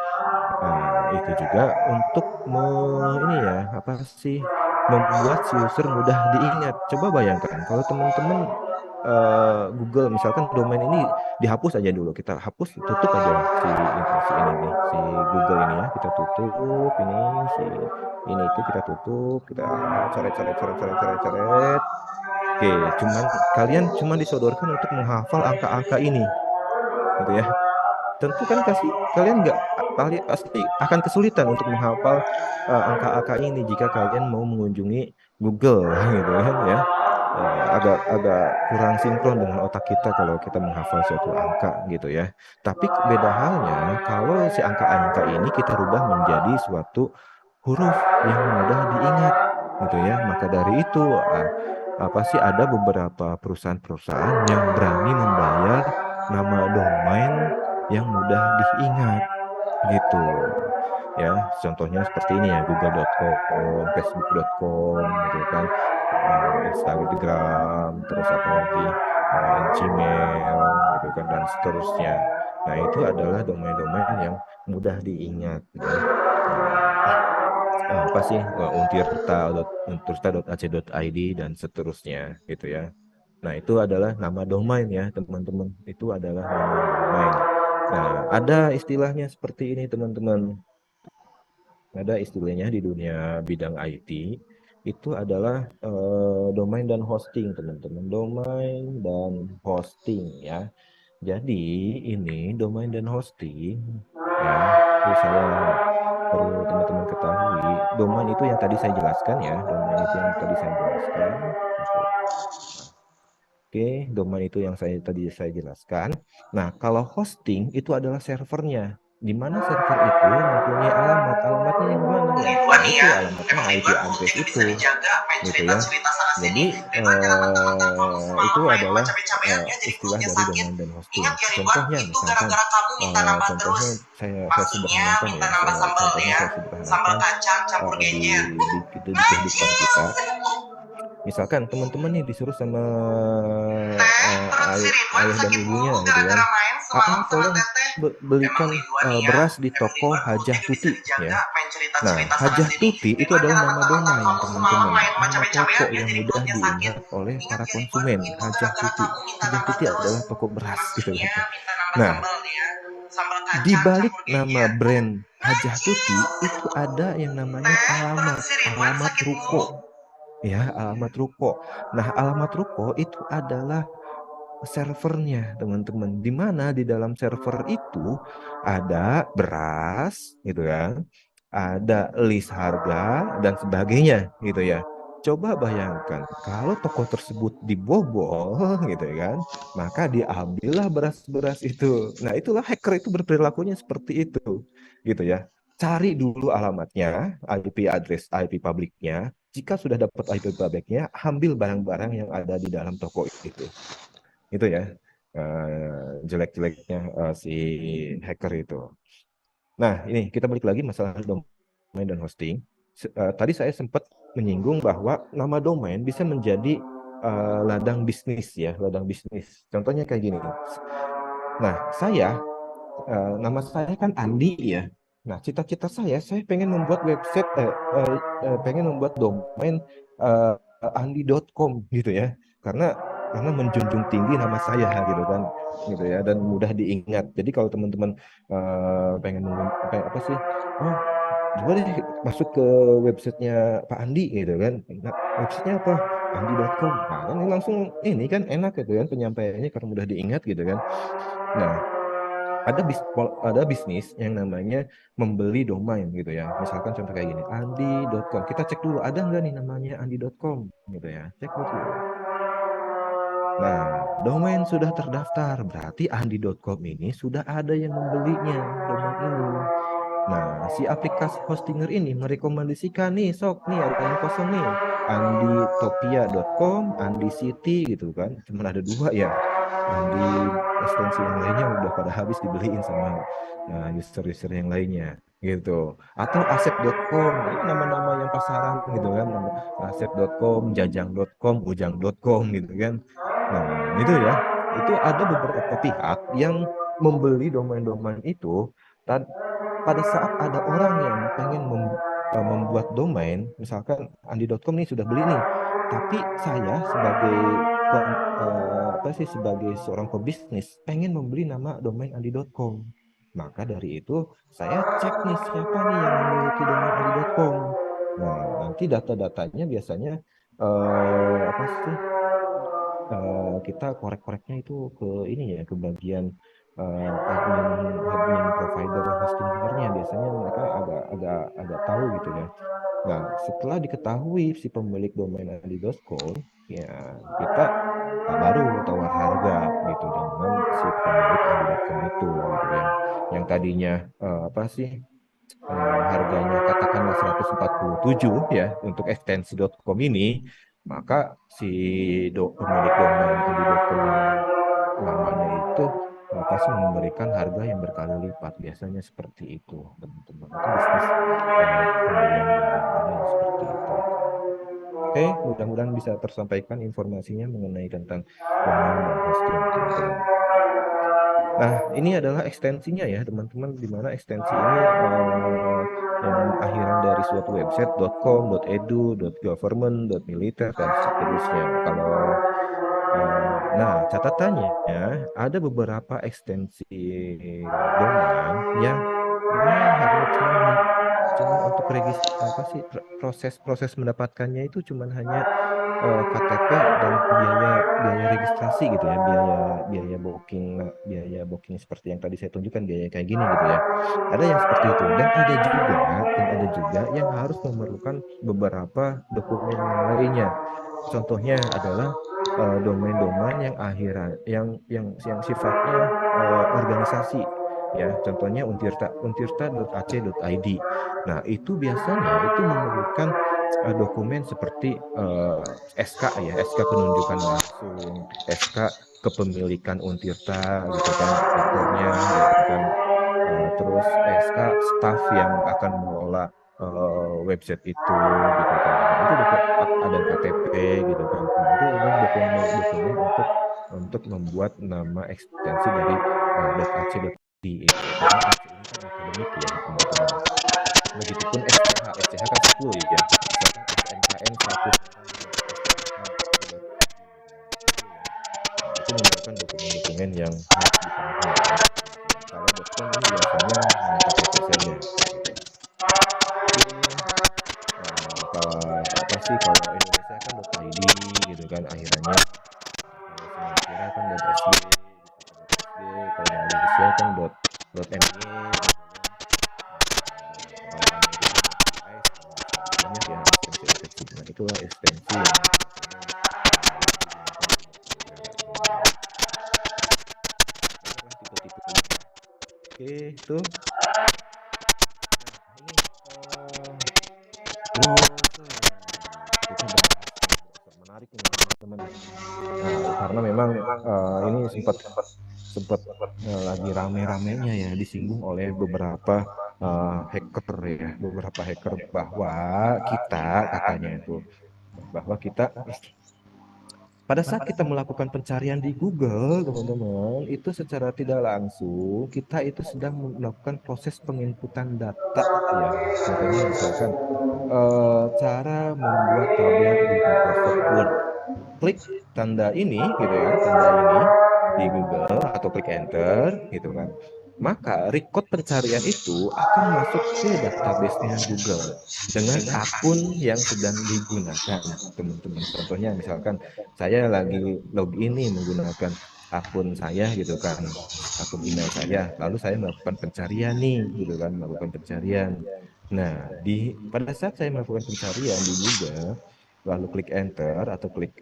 itu juga untuk membuat si user mudah diingat. Coba bayangkan kalau teman-teman Google misalkan domain ini dihapus aja dulu, kita hapus, tutup aja si Google ini ya, kita tutup ini itu kita tutup, kita coret. Oke, kalian cuma disodorkan untuk menghafal angka-angka ini gitu ya. Tentu kan kalian pasti akan kesulitan untuk menghafal angka-angka ini jika kalian mau mengunjungi Google gitu kan ya. Agak kurang sinkron dengan otak kita kalau kita menghafal suatu angka gitu ya. Tapi beda halnya kalau si angka-angka ini kita rubah menjadi suatu huruf yang mudah diingat gitu ya. Maka dari itu ada beberapa perusahaan-perusahaan yang berani membayar nama domain yang mudah diingat gitu ya. Contohnya seperti ini ya, google.com, facebook.com gitu kan, Instagram, terus apa lagi, Gmail gitu kan, dan seterusnya. Nah, itu adalah domain-domain yang mudah diingat ya. untirta.ac.id dan seterusnya gitu ya. Nah, itu adalah nama domain ya teman-teman, itu adalah nama domain. Nah, ada istilahnya seperti ini teman-teman. Ada istilahnya di dunia bidang IT, itu adalah domain dan hosting teman-teman. Domain dan hosting ya. Jadi ini domain dan hosting ya, itu perlu teman-teman ketahui. Domain itu yang tadi saya jelaskan ya, Oke, domain itu yang tadi saya jelaskan. Nah, kalau hosting itu adalah servernya. Di mana server itu mempunyai alamatnya yang mana ya? Nah, itu alamatnya IP address itu, gitu ya. Jadi itu adalah istilah dari domain dan hosting. Contohnya misalkan, saya sederhanakan ya. Di kehidupan kita. Misalkan teman-teman nih disuruh sama ayah dan ibunya gitu ya, tolong belikan beras di toko Hajah Tuti ya. Nah, Hajah Tuti itu adalah nama domain teman-teman, nama toko yang mudah diingat oleh para konsumen. Hajah Tuti adalah toko beras gitu ya. Nah, di balik nama brand Hajah Tuti itu ada yang namanya alamat ruko. Ya, alamat ruko. Nah, alamat ruko itu adalah servernya, teman-teman. Di mana di dalam server itu ada beras, gitu ya. Ada list harga dan sebagainya, gitu ya. Coba bayangkan kalau toko tersebut dibobol, gitu kan, maka diambillah beras-beras itu. Nah, itulah hacker itu berperilakunya seperti itu, gitu ya. Cari dulu alamatnya, IP address, IP publiknya. Jika sudah dapat IP publiknya, ambil barang-barang yang ada di dalam toko itu ya. jelek-jeleknya si hacker itu. Nah, ini kita balik lagi masalah domain dan hosting. Tadi saya sempat menyinggung bahwa nama domain bisa menjadi ladang bisnis ya, ladang bisnis. Contohnya kayak gini. Nah, nama saya kan Andi ya. Nah, cita-cita saya pengen membuat website, pengen membuat domain andi.com gitu ya. Karena menjunjung tinggi nama saya gitu ya, dan mudah diingat. Jadi kalau teman-teman pengen apa sih? Oh, coba deh masuk ke websitenya Pak Andi gitu kan. Nah, websitenya apa? andi.com. Nah, kan langsung ini kan enak gitu kan penyampaiannya karena mudah diingat gitu kan. Nah, ada bisnis yang namanya membeli domain gitu ya. Misalkan contoh kayak gini, andi.com. Kita cek dulu ada nggak nih namanya andi.com gitu ya. Cek dulu. Nah, domain sudah terdaftar, berarti andi.com ini sudah ada yang membelinya domain ini. Nah, si aplikasi hostinger ini merekomendasikan nih, sok nih ada yang kosong nih, anditopia.com, andicity gitu kan. Cuma ada 2 ya. Andi ekstensi yang lainnya udah pada habis dibeliin sama user-user yang lainnya gitu. Atau asep.com, ini nama-nama yang pasaran gitu kan. Asep.com, jajang.com, ujang.com gitu kan. Nah, itu ya. Itu ada beberapa pihak yang membeli domain-domain itu dan pada saat ada orang yang pengen membuat domain, misalkan andi.com nih sudah beli nih, tapi saya sebagai seorang pebisnis pengen membeli nama domain andi.com. Maka dari itu saya cek nih siapa nih yang memiliki domain andi.com. Nah, nanti data-datanya biasanya kita korek-koreknya itu ke ini ya, ke bagian admin provider hostingernya. Biasanya mereka agak tahu gitu ya. Nah, setelah diketahui si pemilik domain andi.com, ya kita baru tawar harga gitu dengan si pemilik andi.com itu gitu ya. Yang tadinya harganya katakanlah 147 ya untuk ekstensi.com ini, maka si pemilik domain andi.com yang namanya itu pasti memberikan harga yang berkali lipat. Biasanya seperti itu, teman-teman. Itu bisnis pembelian domain ada yang seperti itu. Oke, mudah-mudahan bisa tersampaikan informasinya mengenai tentang domain dan hosting, teman-teman. Nah, ini adalah ekstensinya ya, teman-teman, di mana ekstensi ini yang akhiran dari suatu website .com, .edu, .government, .militer, dan seterusnya. Nah, catatannya ada beberapa ekstensi domain yang hanya cuma untuk proses mendapatkannya itu cuma hanya KTP dan biaya registrasi gitu ya, biaya booking seperti yang tadi saya tunjukkan, biaya kayak gini gitu ya. Ada yang seperti itu, dan ada juga yang harus memerlukan beberapa dokumen yang lainnya. Contohnya adalah domain-domain yang yang sifatnya organisasi ya, contohnya untirta.ac.id. Nah, itu biasanya memerlukan dokumen seperti SK ya, SK penunjukan langsung, SK kepemilikan Untirta gitu kan, aktornya gitu kan, terus SK staf yang akan mengelola website itu gitu kan. Nah, itu ada KTP gitu kan. Nah, itu adalah dokumen untuk membuat nama ekstensi dari .ac.id itu. Karena AC ini kan akademik ya, teman-teman. Begitupun SCH kan 10 ya. Misalkan SNKN 1 itu merupakan dokumen-dokumen yang harus dipenuhi. Kalau .com ini biasanya hanya KTP saja. Kalau Indonesia kan .id gitu kan akhirannya. Kalau Singapura kan .sg, kalau Malaysia kan .me. Banyak ya ekstensi. Nah, itulah ekstensi yang oke, itu. Nah, ini kita bahas menarik nih teman-teman. Nah, karena karena memang ini sempat lagi rame-ramenya ya disinggung oleh beberapa hacker ya, beberapa hacker bahwa katanya itu bahwa kita pada saat kita melakukan pencarian di Google, teman-teman, itu secara tidak langsung kita itu sedang melakukan proses penginputan data ya. Contohnya misalkan cara membuat tabel di Microsoft Word. Klik tanda ini gitu ya, tanda ini di Google atau klik enter gitu kan. Maka record pencarian itu akan masuk ke database-nya Google dengan akun yang sedang digunakan, teman-teman. Contohnya misalkan saya lagi login nih menggunakan akun saya gitu kan, akun email saya, lalu saya melakukan pencarian nih gitu kan, melakukan pencarian. Nah, pada saat saya melakukan pencarian di Google, lalu klik enter atau klik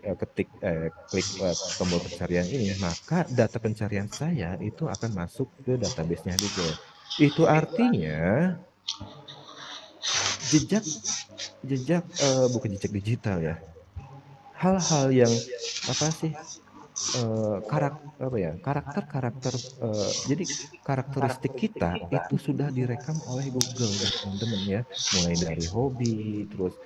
tombol pencarian ini, maka data pencarian saya itu akan masuk ke database-nya Google. Itu artinya bukan jejak digital ya. Hal-hal yang apa sih? Karakter jadi karakteristik kita itu sudah direkam oleh Google ya teman-teman ya, mulai dari hobi, terus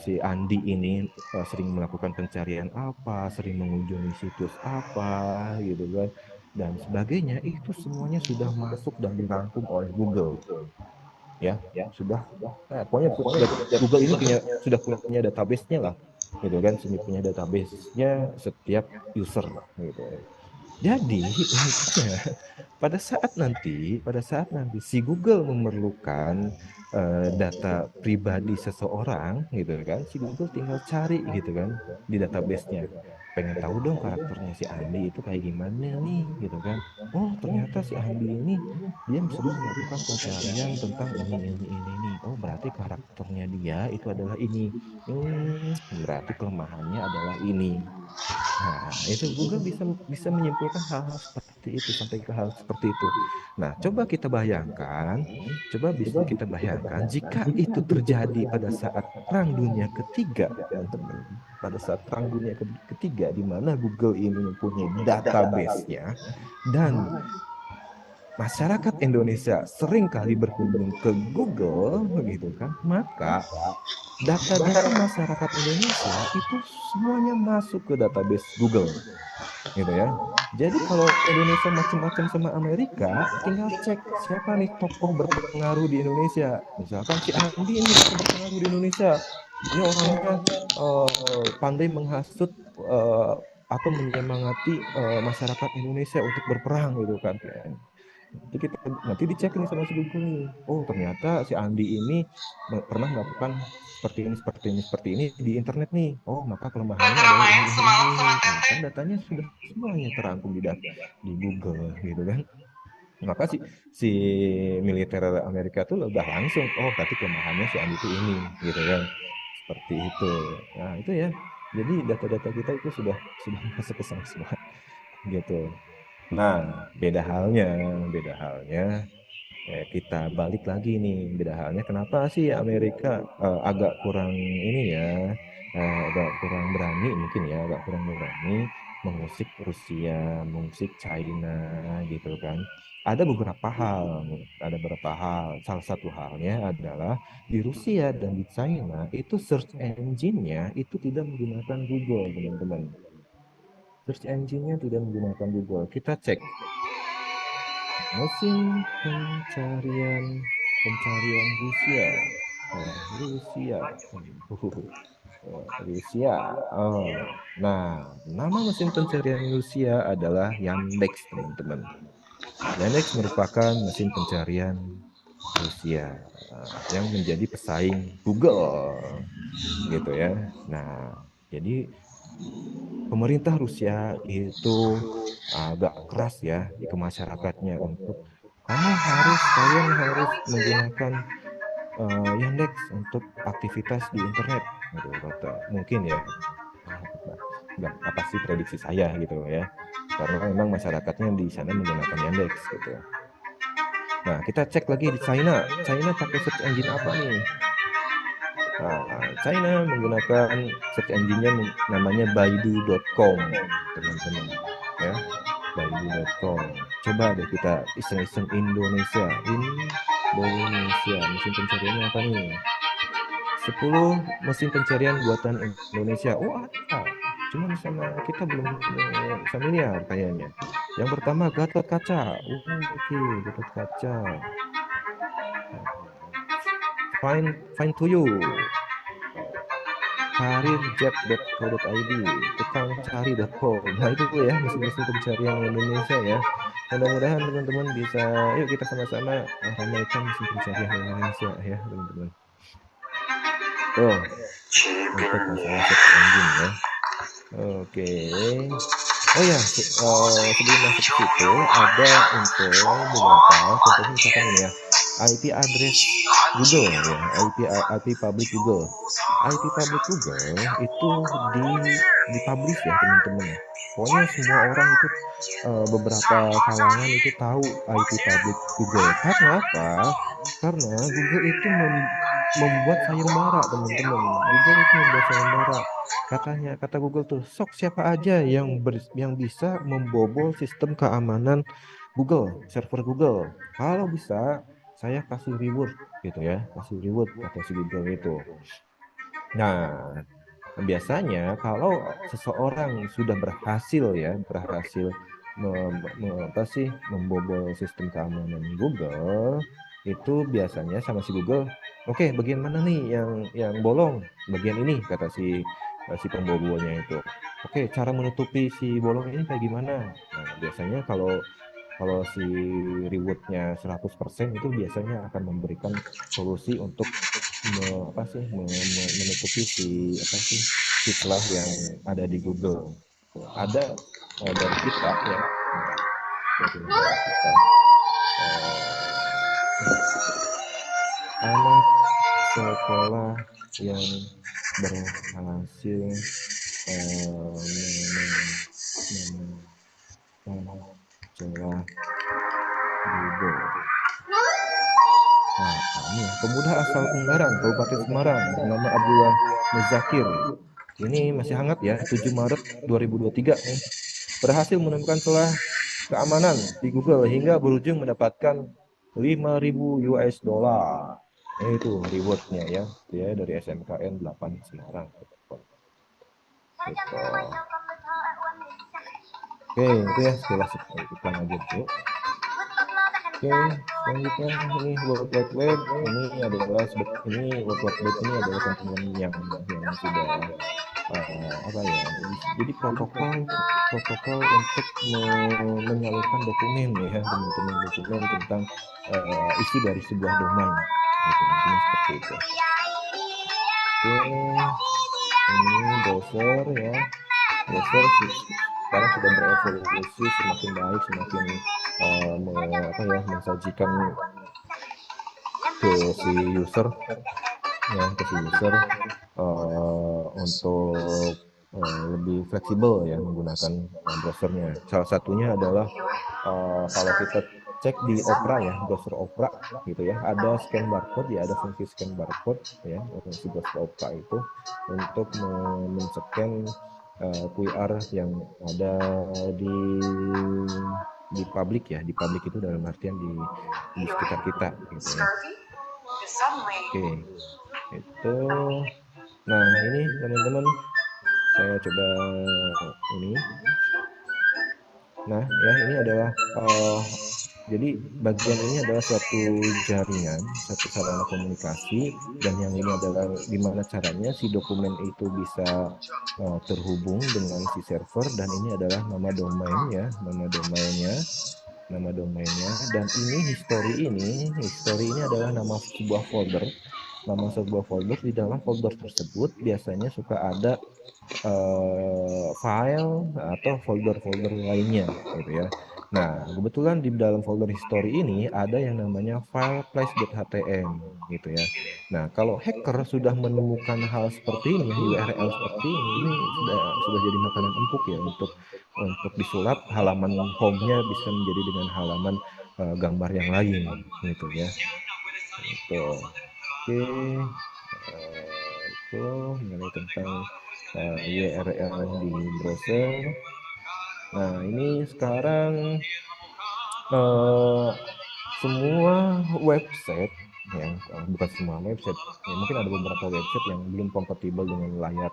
si Andi ini sering melakukan pencarian apa, sering mengunjungi situs apa gitu kan, dan sebagainya, itu semuanya sudah masuk dan dirangkum oleh Google ya, sudah pokoknya Google ini sudah punya database-nya lah gitu kan, punya database-nya setiap user gitu. Jadi nantinya pada saat nanti si Google memerlukan data pribadi seseorang gitu kan, si Google tinggal cari gitu kan di database-nya, pengen tahu dong karakternya si Andi itu kayak gimana nih gitu kan. Oh ternyata si Andi ini dia sudah melakukan pencarian tentang ini. Oh berarti karakternya dia itu adalah ini. Berarti kelemahannya adalah ini. Nah, itu Google bisa menyimpulkan hal-hal seperti itu, sampai ke hal seperti itu. Nah, coba kita bayangkan jika itu terjadi pada saat Perang Dunia Ketiga, teman-teman. Pada saat Perang Dunia Ketiga, di mana Google ini mempunyai database-nya dan masyarakat Indonesia sering kali berkunjung ke Google begitu kan, maka data-data masyarakat Indonesia itu semuanya masuk ke database Google gitu ya. Jadi kalau Indonesia macam-macam sama Amerika, tinggal cek siapa nih tokoh berpengaruh di Indonesia. Misalkan si Andi ini tokoh berpengaruh di Indonesia, ini orangnya pandai menghasut atau menyemangati masyarakat Indonesia untuk berperang gitu kan. Jadi kita nanti dicek nih sama si Google nih. Oh ternyata si Andi ini pernah melakukan seperti ini di internet nih. Oh maka kelemahannya adalah ini. Nah, kan datanya sudah semuanya terangkum di Google gitu kan. Maka si militer Amerika tuh udah langsung, oh berarti kelemahannya si Andi itu ini gitu kan. Seperti itu. Nah itu ya. Jadi data-data kita itu sudah masuk ke sana semua gitu. Nah, beda halnya kita balik lagi nih, beda halnya kenapa sih Amerika agak kurang ini ya, agak kurang berani mengusik Rusia, mengusik China gitu kan. Ada beberapa hal. Salah satu halnya adalah di Rusia dan di China itu search engine-nya itu tidak menggunakan Google, teman-teman. Search engine-nya tidak menggunakan Google. Kita cek mesin pencarian Rusia. Nah, nama mesin pencarian Rusia adalah Yandex, teman-teman. Yandex merupakan mesin pencarian Rusia yang menjadi pesaing Google, gitu ya. Nah, jadi pemerintah Rusia itu agak keras ya ke masyarakatnya untuk kalian harus menggunakan Yandex untuk aktivitas di internet gitu kata. Mungkin ya nggak apa sih prediksi saya gitu ya, karena memang masyarakatnya di sana menggunakan Yandex gitu. Nah kita cek lagi di China pakai search engine apa nih? China menggunakan search engine-nya namanya Baidu.com, teman-teman. Ya, Baidu.com. Coba deh kita iseng-iseng Indonesia. Mesin pencariannya apa nih? 10 mesin pencarian buatan Indonesia. Oh, ada. Cuman sama kita belum familiar kayaknya. Yang pertama Gatot Kaca. Oke, Gatot Kaca. Find to you. Karirjet.co.id, tukangcari.com. Nah, itu ya mesin-mesin pencarian Indonesia ya. Mudah-mudahan teman-teman bisa, yuk kita sama-sama ramaikan mesin pencarian Indonesia ya, teman-teman. Tuh, untuk masalah search engine ya. Oke. Oh ya, sebelum masuk ke situ ada info beberapa, contohnya misalkan ini ya, IP address Google ya, IP public Google. IP public Google itu dipublish ya teman-teman. Pokoknya semua orang itu beberapa kalangan itu tahu IP public Google. Karena apa? Karena Google itu membuat sayembara teman-teman. Google itu membuat sayembara. Kata Google tuh, sok siapa aja yang bisa membobol sistem keamanan Google, server Google. Kalau bisa, saya kasih reward gitu ya, kasih reward kata si Google itu. Nah, biasanya kalau seseorang sudah berhasil membobol sistem keamanan Google, itu biasanya sama si Google, oke, bagian mana nih yang bolong? Bagian ini kata si pembobolnya itu. Oke, cara menutupi si bolong ini kayak gimana? Nah, biasanya kalau si rewardnya 100% itu biasanya akan memberikan solusi untuk menutupi si celah yang ada di Google. Ada dari kita ya, dari kita anak sekolah yang berhasil celah Google. Nah, ini pemuda asal Ungaran, Kabupaten Semarang, bernama Abdullah Muzakir. Ini masih hangat ya, 7 Maret 2023 nih. Berhasil menemukan celah keamanan di Google hingga berujung mendapatkan 5.000 US dollar. Itu rewardnya ya, dari SMKN 8 Semarang. Gitu. Oke, itu ya sekilas kita aja dulu. Oke, selanjutnya ini World Wide Web ini adalah teman-teman yang sudah jadi protokol untuk menyalurkan dokumen ya teman-teman, dokumen tentang isi dari sebuah domain gitu, teman-teman, seperti itu. Oke, ini browser ya, browser sekarang sudah berevolusi semakin baik, semakin mensajikan ke si user untuk lebih fleksibel ya menggunakan browsernya. Salah satunya adalah kalau kita cek di Opera ya, browser Opera gitu ya, ada scan barcode ya, ada fungsi scan barcode ya, fungsi browser Opera itu untuk men-scan QR yang ada di publik ya, di publik itu dalam artian di sekitar kita gitu ya. Oke, itu. Nah, ini teman-teman, saya coba ini. Nah, ya ini adalah jadi bagian ini adalah suatu jaringan, satu sarana komunikasi, dan yang ini adalah gimana caranya si dokumen itu bisa terhubung dengan si server, dan ini adalah nama domainnya, dan ini history ini adalah nama sebuah folder. Nama sebuah folder, di dalam folder tersebut biasanya suka ada file atau folder-folder lainnya gitu ya. Nah, kebetulan di dalam folder history ini ada yang namanya file place.htm gitu ya. Nah, kalau hacker sudah menemukan hal seperti ini, URL seperti ini sudah jadi makanan empuk ya untuk disulap, halaman home-nya bisa menjadi dengan halaman gambar yang lain gitu ya. Gitu. Oke. itu mengenai tentang URL di browser. Nah, ini sekarang semua website yang bukan semua website, ya mungkin ada beberapa website yang belum kompatibel dengan layar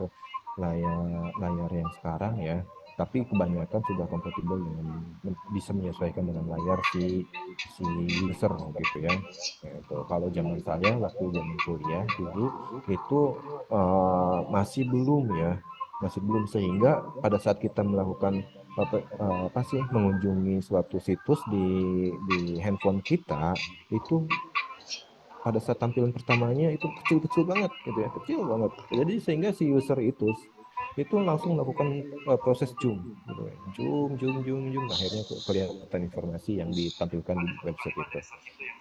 yang sekarang ya, tapi kebanyakan sudah kompatibel dengan bisa menyesuaikan dengan layar si user gitu ya. Itu kalau zaman saya waktu zaman kuliah dulu itu masih belum sehingga pada saat kita melakukan apa sih mengunjungi suatu situs di handphone kita itu pada saat tampilan pertamanya itu kecil-kecil banget gitu ya, kecil banget. Jadi sehingga si user itu langsung melakukan proses zoom gitu ya. Zoom. Akhirnya kelihatan informasi yang ditampilkan di website itu.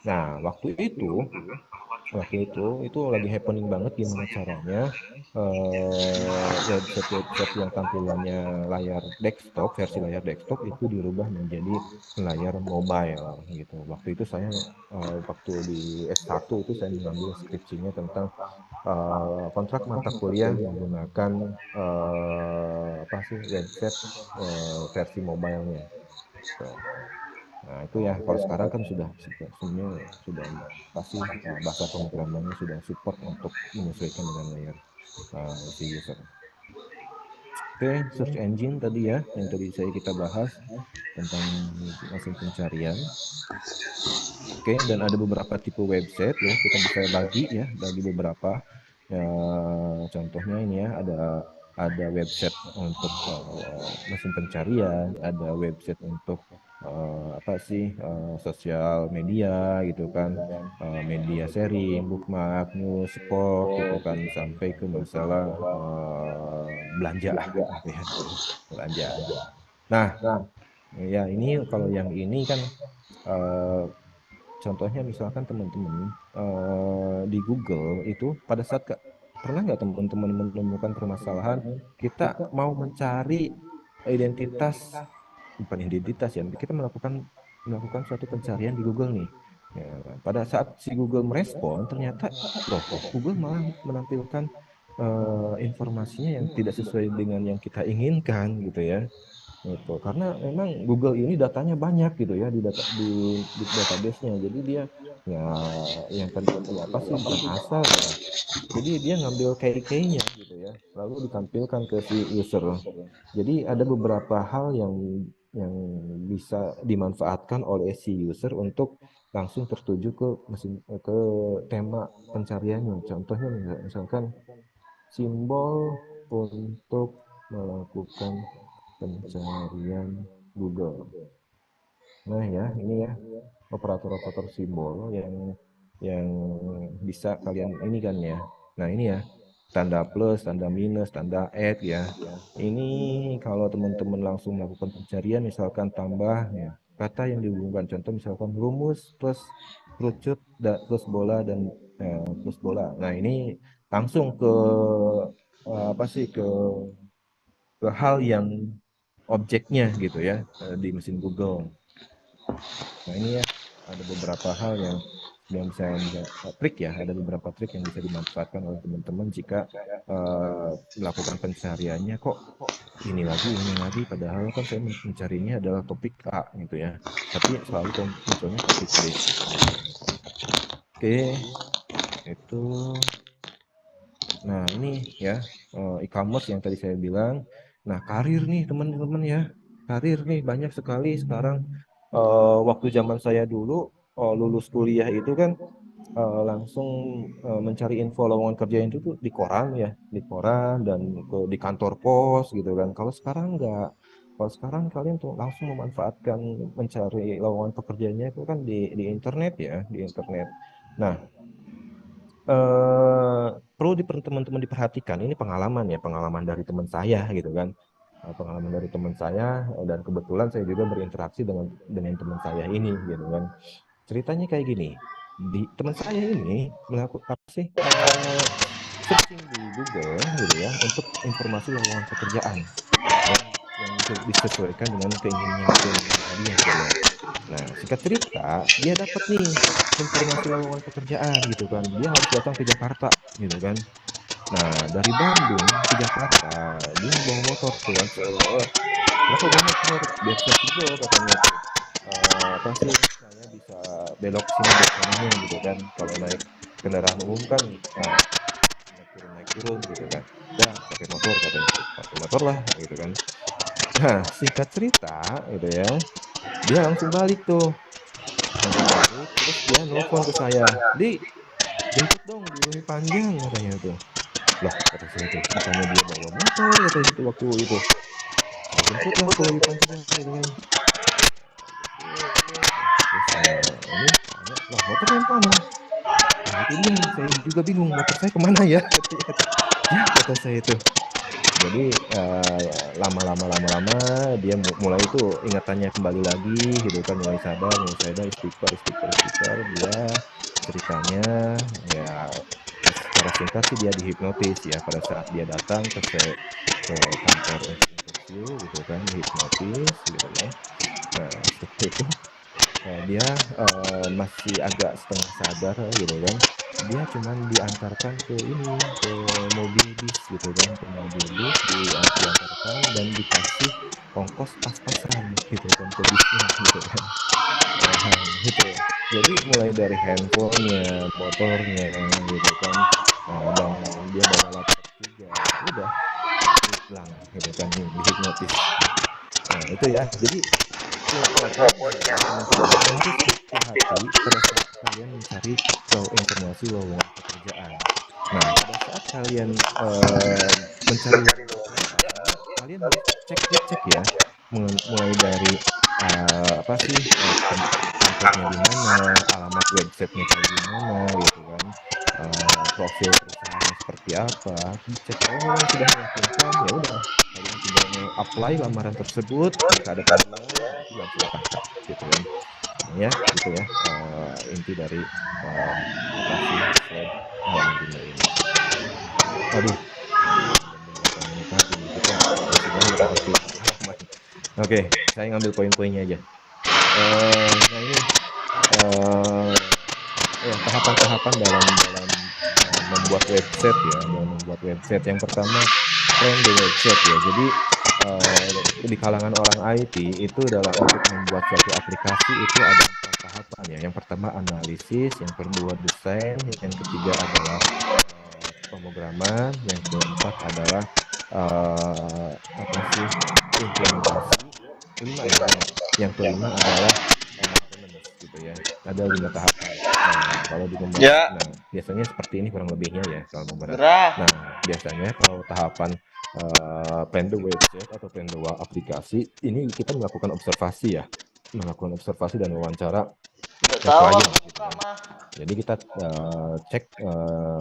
Nah, waktu itu lagi happening banget gimana caranya website yang tampilannya versi layar desktop itu dirubah menjadi layar mobile gitu. Waktu itu saya waktu di S1 itu saya mengambil skripsinya tentang kontrak mata kuliah menggunakan website versi mobile-nya. So, nah itu ya kalau sekarang kan sebenarnya sudah pasti bahasa pemrogramannya sudah support untuk menyesuaikan dengan layar si user. Oke, search engine tadi ya yang tadi kita bahas tentang mesin pencarian. Oke, dan ada beberapa tipe website ya, kita bisa bagi beberapa ya, contohnya ini ya ada website untuk mesin pencarian, ada website untuk sosial media gitu kan, media sharing, bookmark, news, sport gitu kan, sampai ke masalah belanja gitu ya, belanja. Nah, ya ini kalau yang ini kan contohnya misalkan teman-teman di Google itu pada saat pernah nggak teman-teman menemukan permasalahan kita mau mencari bukan identitas ya, kita melakukan suatu pencarian di Google nih. Ya, pada saat si Google merespon ternyata Google malah menampilkan informasinya yang tidak sesuai dengan yang kita inginkan gitu ya. Gitu. Karena memang Google ini datanya banyak gitu ya di database-nya. Jadi dia ya yang tadi ya pasti bukan asal ya. Jadi dia ngambil key-nya gitu ya, lalu ditampilkan ke si user. Jadi ada beberapa hal yang bisa dimanfaatkan oleh si user untuk langsung tertuju ke tema pencariannya. Contohnya misalkan simbol untuk melakukan pencarian Google. Nah ya, ini ya operator simbol yang bisa kalian ini kan ya. Nah ini ya tanda plus, tanda minus, tanda add ya. Ini kalau teman-teman langsung melakukan pencarian, misalkan tambah ya, kata yang dihubungkan, contoh misalkan rumus plus kerucut plus bola dan plus bola. Nah ini langsung ke ke hal yang objeknya gitu ya di mesin Google. Nah ini ya ada beberapa hal yang bisa ada beberapa trik yang bisa dimanfaatkan oleh teman-teman jika melakukan pencariannya kok ini lagi padahal kan saya mencarinya adalah topik A gitu ya, tapi selalu munculnya topik B. Oke, itu. Nah ini ya e-commerce yang tadi saya bilang. Nah karir nih teman-teman ya, karir nih banyak sekali sekarang. Waktu zaman saya dulu lulus kuliah itu kan langsung mencari info lowongan kerja itu tuh di koran dan di kantor pos gitu kan. Kalau sekarang enggak. Kalau sekarang kalian tuh langsung memanfaatkan mencari lowongan pekerjaannya itu kan di internet ya, di internet. Nah, perlu teman-teman diperhatikan, ini pengalaman dari teman saya gitu kan, pengalaman dari teman saya, dan kebetulan saya juga berinteraksi dengan teman saya ini gitu kan. Ceritanya kayak gini, teman saya ini melakukan searching di Google gitu ya untuk informasi lowongan pekerjaan yang disesuaikan dengan keinginannya dia gitu ya. Nah, singkat cerita, dia dapat nih informasi lowongan pekerjaan gitu kan. Dia harus datang ke Jakarta gitu kan. Nah, dari Bandung ke Jakarta, dia bawa motor tuh kan. Kenapa bawa motor? Biar fleksibel katanya tuh. Apa sih, saya bisa belok sini belok sananya gitu kan. Kalau naik kendaraan umum kan naik turun gitu kan. Udah pakai motor katanya tuh. Pakai motor lah gitu kan. Nah, singkat cerita gitu ya, dia langsung balik tuh. Langsung balik, terus dia nelfon ke saya. Jemput dong di Bumi Panjang katanya tuh. Loh, kata saya tuh, bukannya dia bawa motor katanya itu waktu itu. Saya jemput lah ke Bumi Panjang gitu kan. Jemput. Terus ini tanya, lah motornya yang mana? Nah itu dia, saya juga bingung motor saya kemana ya? Ya kata saya itu. Jadi lama-lama dia mulai itu ingatannya kembali lagi gitu kan, mulai sadar istighfar dia ceritanya ya. Secara singkat sih dia dihipnotis ya pada saat dia datang ke kantor interview gitu kan, dihipnotis gitu ya. Nah setelah itu dia masih agak setengah sadar gitu kan, dia cuman diantarkan ke mobil bis gitu kan, ke mobil bis diantarkan dan dikasih ongkos pas-pasan gitu kan ke bisnya gitu kan. Gitu. Jadi mulai dari handphonenya, motornya gitu kan, dan dia bawa laptop juga, udah hilang gitu kan, dihipnotis. Nah itu ya, jadi poinnya teman-teman harus hati-hati pada saat kalian mencari informasi lowongan pekerjaan. Nah pada saat kalian mencari lowongan pekerjaan, kalian harus cek ya, mulai dari apa sih, kantornya di mana, alamat websitenya kayak gimana gitu kan, profil perusahaannya seperti apa, dicek. Kalau memang sudah meyakinkan, ya udah kalian tinggal apply lamaran tersebut. Jika ada panggilan nanti langsung berangkat gitu kan. Ya gitu ya, inti dari apa sih slide bunda ini. Aduh, beberapa menit lagi nih, kita masih banyak waktu halaman. Oke, saya ngambil poin-poinnya aja. Nah ini ya tahapan-tahapan dalam membuat website ya, dalam membuat website. Yang pertama, plan the website ya. Jadi di kalangan orang IT itu dalam untuk membuat suatu aplikasi itu ada 4 tahapan ya. Yang pertama analisis, yang kedua desain, yang ketiga adalah pemrograman, yang keempat adalah apa sih, implementasi, yang kelima adalah maintenance gitu ya. Ada 5 tahapan. Nah, kalau di pembuatan, nah biasanya seperti ini kurang lebihnya ya kalau pembuatan. Nah, biasanya kalau tahapan plan the website atau plan the aplikasi ini kita melakukan observasi dan wawancara klien gitu kan. Jadi kita cek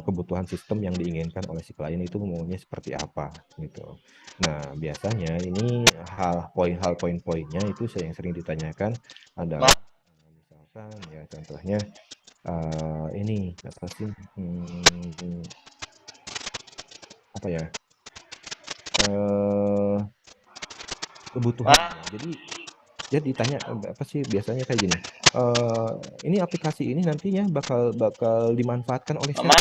kebutuhan sistem yang diinginkan oleh si klien itu maunya seperti apa gitu. Nah biasanya ini hal poin-poinnya itu yang sering ditanyakan adalah misalkan ya contohnya ini apa sih, apa ya, kebutuhan. Jadi ditanya apa sih biasanya kayak gini, ini aplikasi ini nantinya bakal dimanfaatkan oleh siapa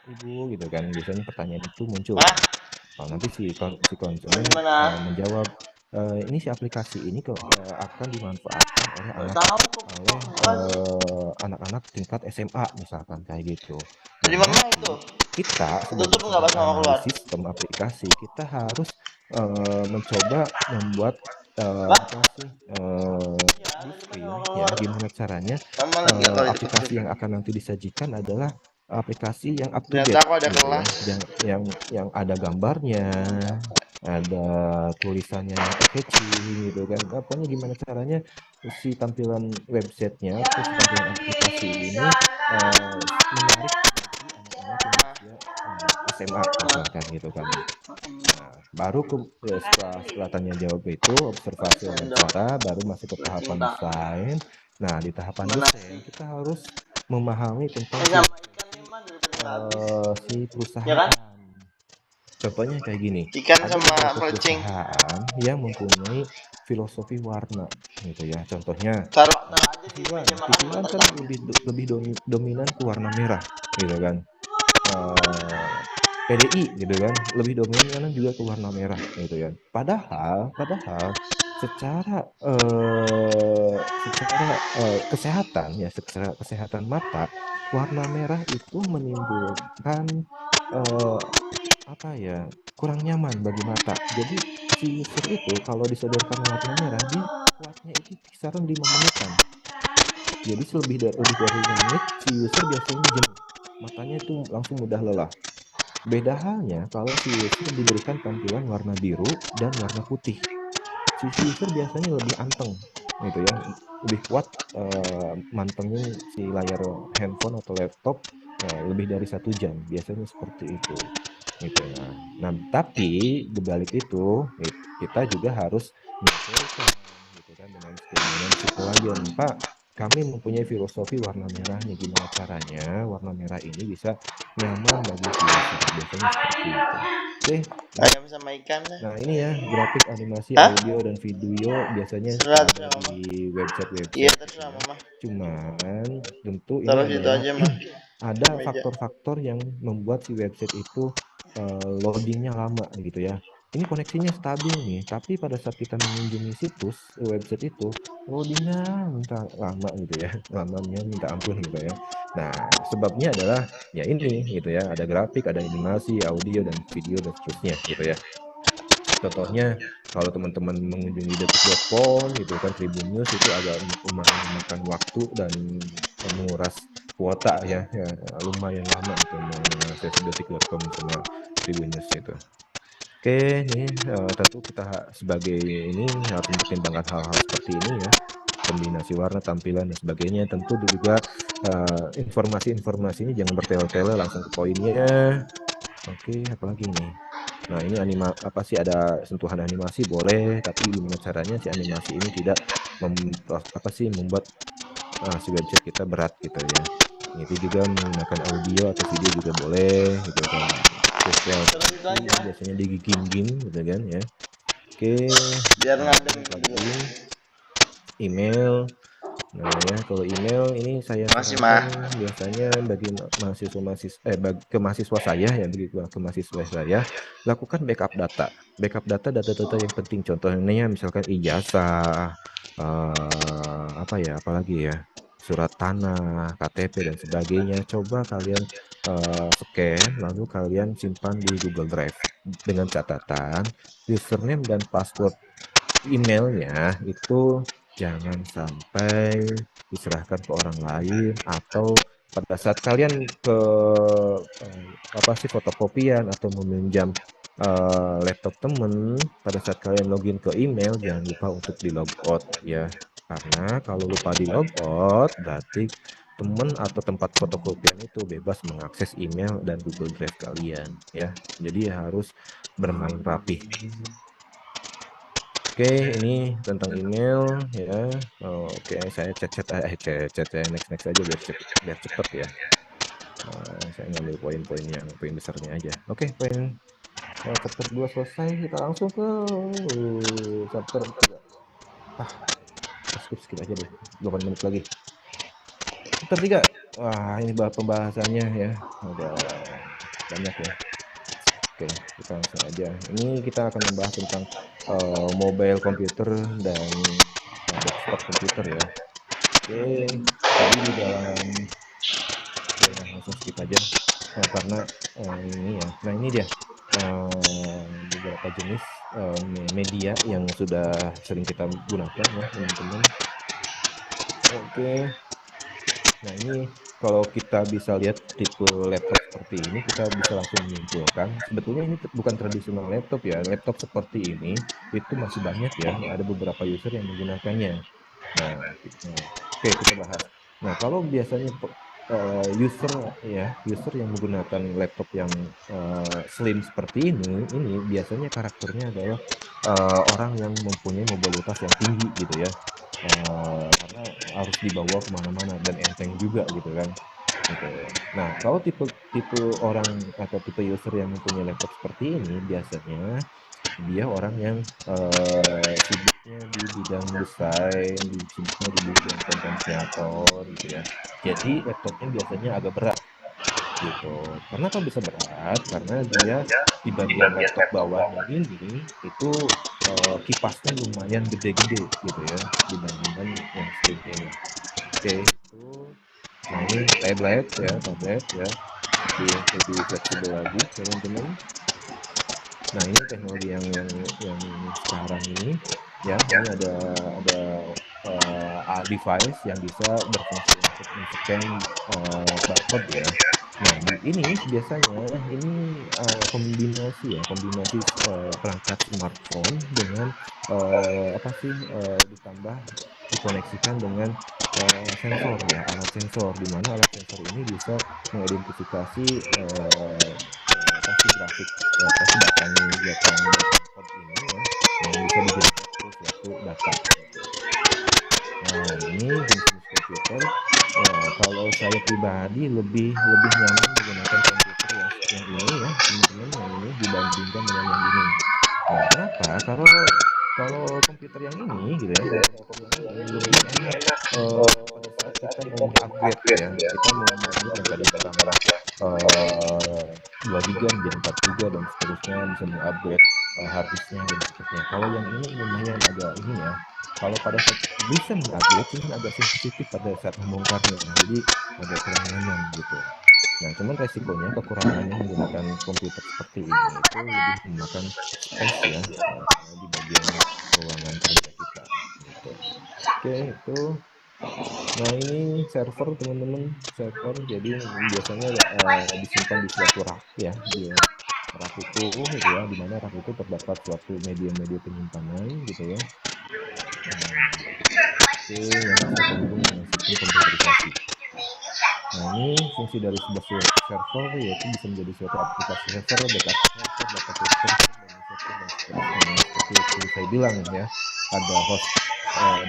Ibu gitu kan, biasanya pertanyaan itu muncul. Nanti si konsumen menjawab, ini si aplikasi ini akan dimanfaatkan oleh anak-anak tingkat SMA misalkan kayak gitu. Nah, kita sebagai sistem aplikasi kita harus mencoba membuat apa sih, ya gimana caranya aplikasi yang akan nanti disajikan adalah aplikasi yang up to date gitu ya, yang ada gambarnya, ada tulisannya yang catchy gitu kan. Pokoknya gimana caranya si tampilan websitenya atau si tampilan aplikasi ini menarik bagi anak-anak yang usia SMA misalkan gitu kan. Nah, baru setelah tanya jawab itu observasi wawancara, baru masuk ke tahapan desain. Nah di tahapan desain kita harus memahami tentang si perusahaan. Contohnya kayak gini, ada beberapa perusahaan yang mempunyai filosofi warna gitu ya. Contohnya TV One kan lebih dominan ke warna merah gitu kan. PDI gitu kan, lebih dominan juga ke warna merah gitu kan. Padahal secara kesehatan ya, secara kesehatan mata, warna merah itu menimbulkan eh, apa ya, kurang nyaman bagi mata. Jadi si user itu kalau disodorkan warna merah, dia kuatnya itu kisaran 5 menitan. Jadi lebih dari 5 menit si user biasanya jenuh. Matanya itu langsung mudah lelah. Beda halnya kalau si user diberikan tampilan warna biru dan warna putih. Si user biasanya lebih anteng gitu ya, lebih kuat mantengin si layar handphone atau laptop lebih dari 1 jam. Biasanya seperti itu gitu ya. Nah, tapi dibalik itu kita juga harus menyesuaikan gitu kan dengan keinginan si klien. Pak, kami mempunyai filosofi warna merah nih, gimana caranya warna merah ini bisa nyaman bagi si user. Biasanya seperti itu. Oke, nah, Ayam sama ikan dah. nah ini ya grafik, animasi, Hah? audio dan video biasanya Terserah ada mama. di Iya website gitu terserah ya. mama. Cuman tentu ini Taruh situ adalah aja mah. ada Meja. faktor-faktor yang membuat si website itu loadingnya lama gitu ya. Ini koneksinya stabil nih, tapi pada saat kita mengunjungi situs website itu loadingnya minta lama gitu ya, lamanya minta ampun gitu ya. Nah, sebabnya adalah ya ini gitu ya, ada grafik, ada animasi, audio dan video dan seterusnya gitu ya. Contohnya kalau teman-teman mengunjungi detik.com gitu kan, Tribun News itu agak lumayan memakan waktu dan menguras kuota ya, lumayan lama itu mengakses detik.com sama Tribun News itu. Oke, nih tentu kita sebagai ini harus mempertimbangkan hal-hal seperti ini ya, kombinasi warna, tampilan dan sebagainya. Tentu juga informasi-informasinya jangan bertele-tele, langsung ke poinnya. Oke, apalagi nih? Nah, ini apa sih, ada sentuhan animasi boleh, tapi gimana caranya si animasi ini tidak membuat si website kita berat gitu ya. Itu juga menggunakan audio atau video juga boleh gitu kan. Visualisasi ini biasanya digigim gitu kan ya. Oke, Biar nah ngadem ini dulu. lagi email. Nah ya, kalau email ini saya Makasih mah. sarankan biasanya bagi ke mahasiswa saya ya, begitu ke mahasiswa saya, lakukan backup data. Backup data yang penting, contohnya misalkan ijazah, apa ya, apalagi ya, surat tanah, KTP dan sebagainya. Coba kalian scan lalu kalian simpan di Google Drive dengan catatan username dan password emailnya itu jangan sampai diserahkan ke orang lain, atau pada saat kalian ke apa sih, fotokopian atau meminjam laptop temen, pada saat kalian login ke email jangan lupa untuk di logout ya, karena kalau lupa di logout berarti temen atau tempat fotokopian itu bebas mengakses email dan Google Drive kalian ya, jadi harus bermain rapi. Oke, ini tentang email ya. Oke, saya chat saya next aja biar cepet ya. Saya ngambil poin besarnya aja. Oke, poin chapter 2 selesai. Kita langsung ke chapter 3. Skip aja deh. 8 menit lagi. Chapter 3. Wah, ini pembahasannya ya. Ada banyak ya. Oke, kita langsung aja. Ini kita akan membahas tentang mobile computer dan desktop computer ya. Oke, jadi di dalam, langsung skip aja karena ini ya. Nah, ini dia beberapa jenis media yang sudah sering kita gunakan ya teman-teman. Oke. Nah, ini kalau kita bisa lihat tipe laptop seperti ini, kita bisa langsung menyimpulkan sebetulnya ini bukan tradisional laptop ya. Laptop seperti ini itu masih banyak ya, ada beberapa user yang menggunakannya. Nah, oke, kita bahas. Nah, kalau biasanya user yang menggunakan laptop yang slim seperti ini biasanya karakternya adalah orang yang mempunyai mobilitas yang tinggi gitu ya. Karena harus dibawa kemana-mana dan enteng juga gitu kan. Gitu. Nah, kalau tipe orang atau tipe user yang mempunyai laptop seperti ini biasanya dia orang yang sibuknya di bidang desain, sibuknya di bidang konten kreator gitu ya. Jadi laptopnya biasanya agak berat. gitu. Kenapa bisa berat? Karena dia di bagian laptop bawahnya ini itu kipasnya lumayan gede-gede gitu ya dibandingkan yang screen ini. Oke, itu. Nah ini tablet ya, lebih fleksibel lagi teman-teman. Nah ini teknologi yang sekarang ini ya, ini ada device yang bisa berfungsi untuk men-scan barcode ya. Nah ini biasanya ini kombinasi perangkat smartphone dengan ditambah dikoneksikan dengan sensor ya, alat sensor, di mana alat sensor ini bisa mengidentifikasi grafik datang barcode ini ya, yang bisa digenerate ke suatu data gitu. Nah ini jenis komputer, kalau saya pribadi lebih nyaman menggunakan komputer yang ini ya teman-teman, yang ini dibandingkan dengan yang ini. Nah kenapa? Kalau komputer yang ini gitu ya, lebih enak pada saat kita mau upgrade ya, kita mau upgrade yang tadi bertambah 2 giga menjadi 4 giga dan seterusnya, bisa mengupgrade hard disknya dan seterusnya. Kalau yang ini lumayan agak ini ya, kalau pada saat bisa mengupgrade cuman agak sensitif pada saat membongkarnya, jadi agak kurang nyaman gitu. Nah cuman resikonya, kekurangannya menggunakan komputer seperti ini itu lebih memakan space ya di bagian ruangan kerja kita gitu. Oke itu. Nah ini server teman-teman, server jadi biasanya disimpan di suatu rak ya, di rak itu gitu ya, di mana rak itu terdapat suatu media-media penyimpanan gitu ya. Oke, yang bisa terhubung dengan sistem komputerisasi. Nah ini fungsi dari sebuah server yaitu bisa menjadi suatu aplikasi server, backup server, database server, dan seterusnya. Seperti yang saya bilang ya, ada host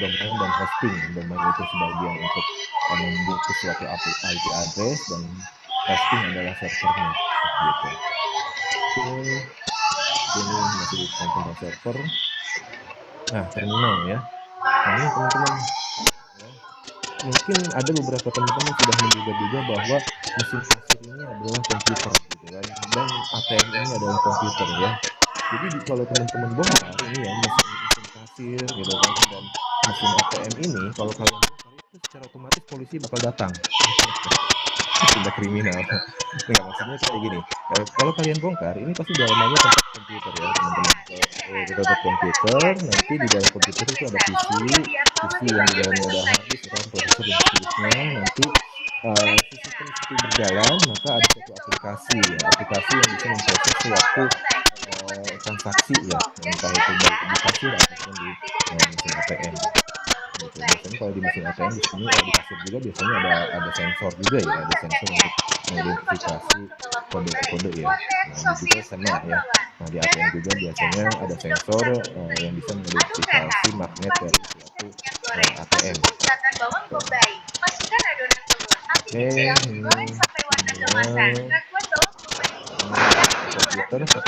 domain dan hosting. Domain itu sebagian untuk membuat suatu IP address, dan hosting adalah servernya gitu. Oke, ini masih tentang server. Nah terminal ya. Nah ini teman-teman ya, mungkin ada beberapa teman-teman sudah menduga-duga bahwa mesin kasir ini adalah komputer gitu kan, dan ATM ini adalah komputer ya. Jadi kalau teman-teman bongkar ini ya mesin kasir gitu kan, dan mesin ATM ini, kalau kalian bongkar itu secara otomatis polisi bakal datang. Tindak kriminal. Nggak, maksudnya kayak gini, kalau kalian bongkar ini pasti dalamnya tempat komputer ya teman-teman. Tempat komputer, nanti di dalam komputer itu ada PC yang di dalamnya ada hard disk, RAM, prosesor dan seterusnya. Nanti sistem itu berjalan, maka ada satu aplikasi ya, yang bisa memproses suatu transaksi ya, entah itu di kasir ataupun di mesin ATM. Gitu. Biasanya kalau di mesin ATM di sini, kalau di kasir juga biasanya ada sensor juga ya, ada sensor untuk mengidentifikasi kode-kode ya. Nah ini juga sama ya. Nah di ATM juga biasanya ada sensor yang bisa mengidentifikasi magnet dari suatu ATM. Oke,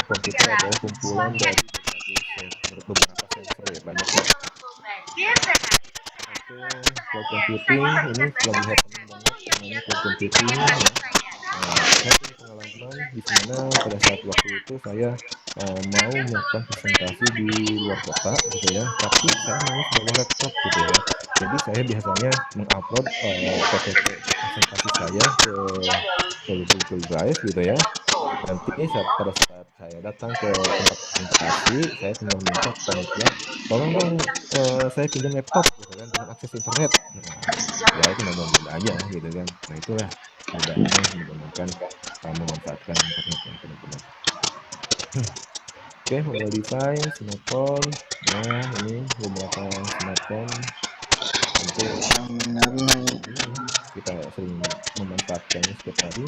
komputer adalah kumpulan dari beberapa sensor ya, banyak ya. Cloud computing ini lagi happening banget, namanya cloud computing ya. Saya punya pengalaman di mana pada saat waktu itu saya mau melakukan presentasi di luar kota gitu ya, tapi saya mau bawa laptop gitu ya. Jadi saya biasanya mengupload PPT presentasi saya ke Google Drive gitu ya. Nanti pada saat saya datang ke tempat presentasi, saya tinggal minta panitia, tolong dong saya pinjam laptop gitu kan, dengan akses internet. Nah, ya itu mudah aja gitu kan. Nah itulah mudahnya menggunakan memanfaatkan internet ya teman-teman. Oke, mobile device, smartphone. Nah ini beberapa smartphone untuk kita sering memanfaatkannya setiap hari.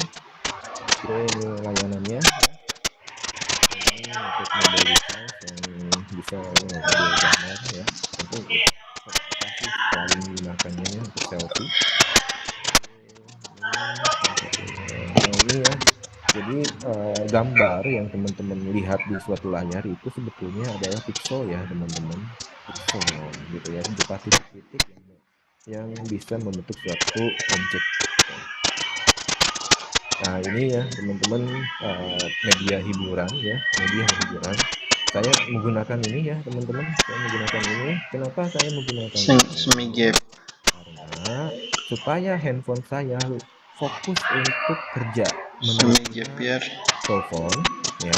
Oke, ini layanannya ini untuk mobile device yang bisa video gambar ya, tentu pasti selalu menggunakannya ya, untuk selfie. Nah ini ya, jadi gambar yang teman-teman lihat di suatu layar itu sebetulnya adalah pixel ya teman-teman, pixel gitu ya, berupa titik-titik yang bisa membentuk suatu objek. Nah, ini ya teman-teman, media hiburan ya, media hiburan. Saya menggunakan ini ya teman-teman, saya menggunakan ini. Kenapa saya menggunakan Semi ini? gap. Karena supaya handphone saya fokus untuk kerja, Semi menerima gap year. telepon, ya,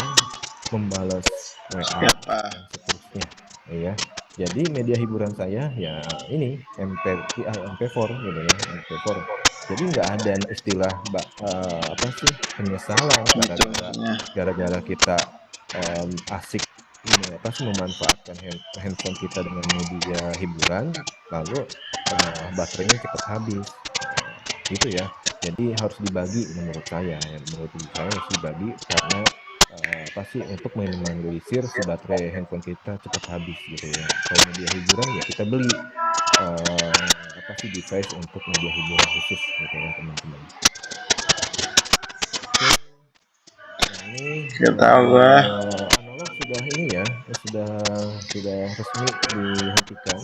membalas WA Siapa? dan seterusnya, ya. Jadi media hiburan saya ya ini MP4 gitu ya, MP4. Jadi nggak ada istilah apa sih penyesalan Gitu maksudnya. gara-gara kita asik apa sih memanfaatkan handphone kita dengan media hiburan, lalu baterainya cepat habis, gitu ya. Jadi harus dibagi menurut saya ya, menurut saya harus dibagi karena apa sih untuk meminimalisir si baterai handphone kita cepat habis gitu ya. Kalau media hiburan ya kita beli apa sih device untuk media hiburan khusus gitu ya teman-teman. Oke. Nah, ini Gak tahu gua. analog sudah ini ya, sudah resmi dihentikan.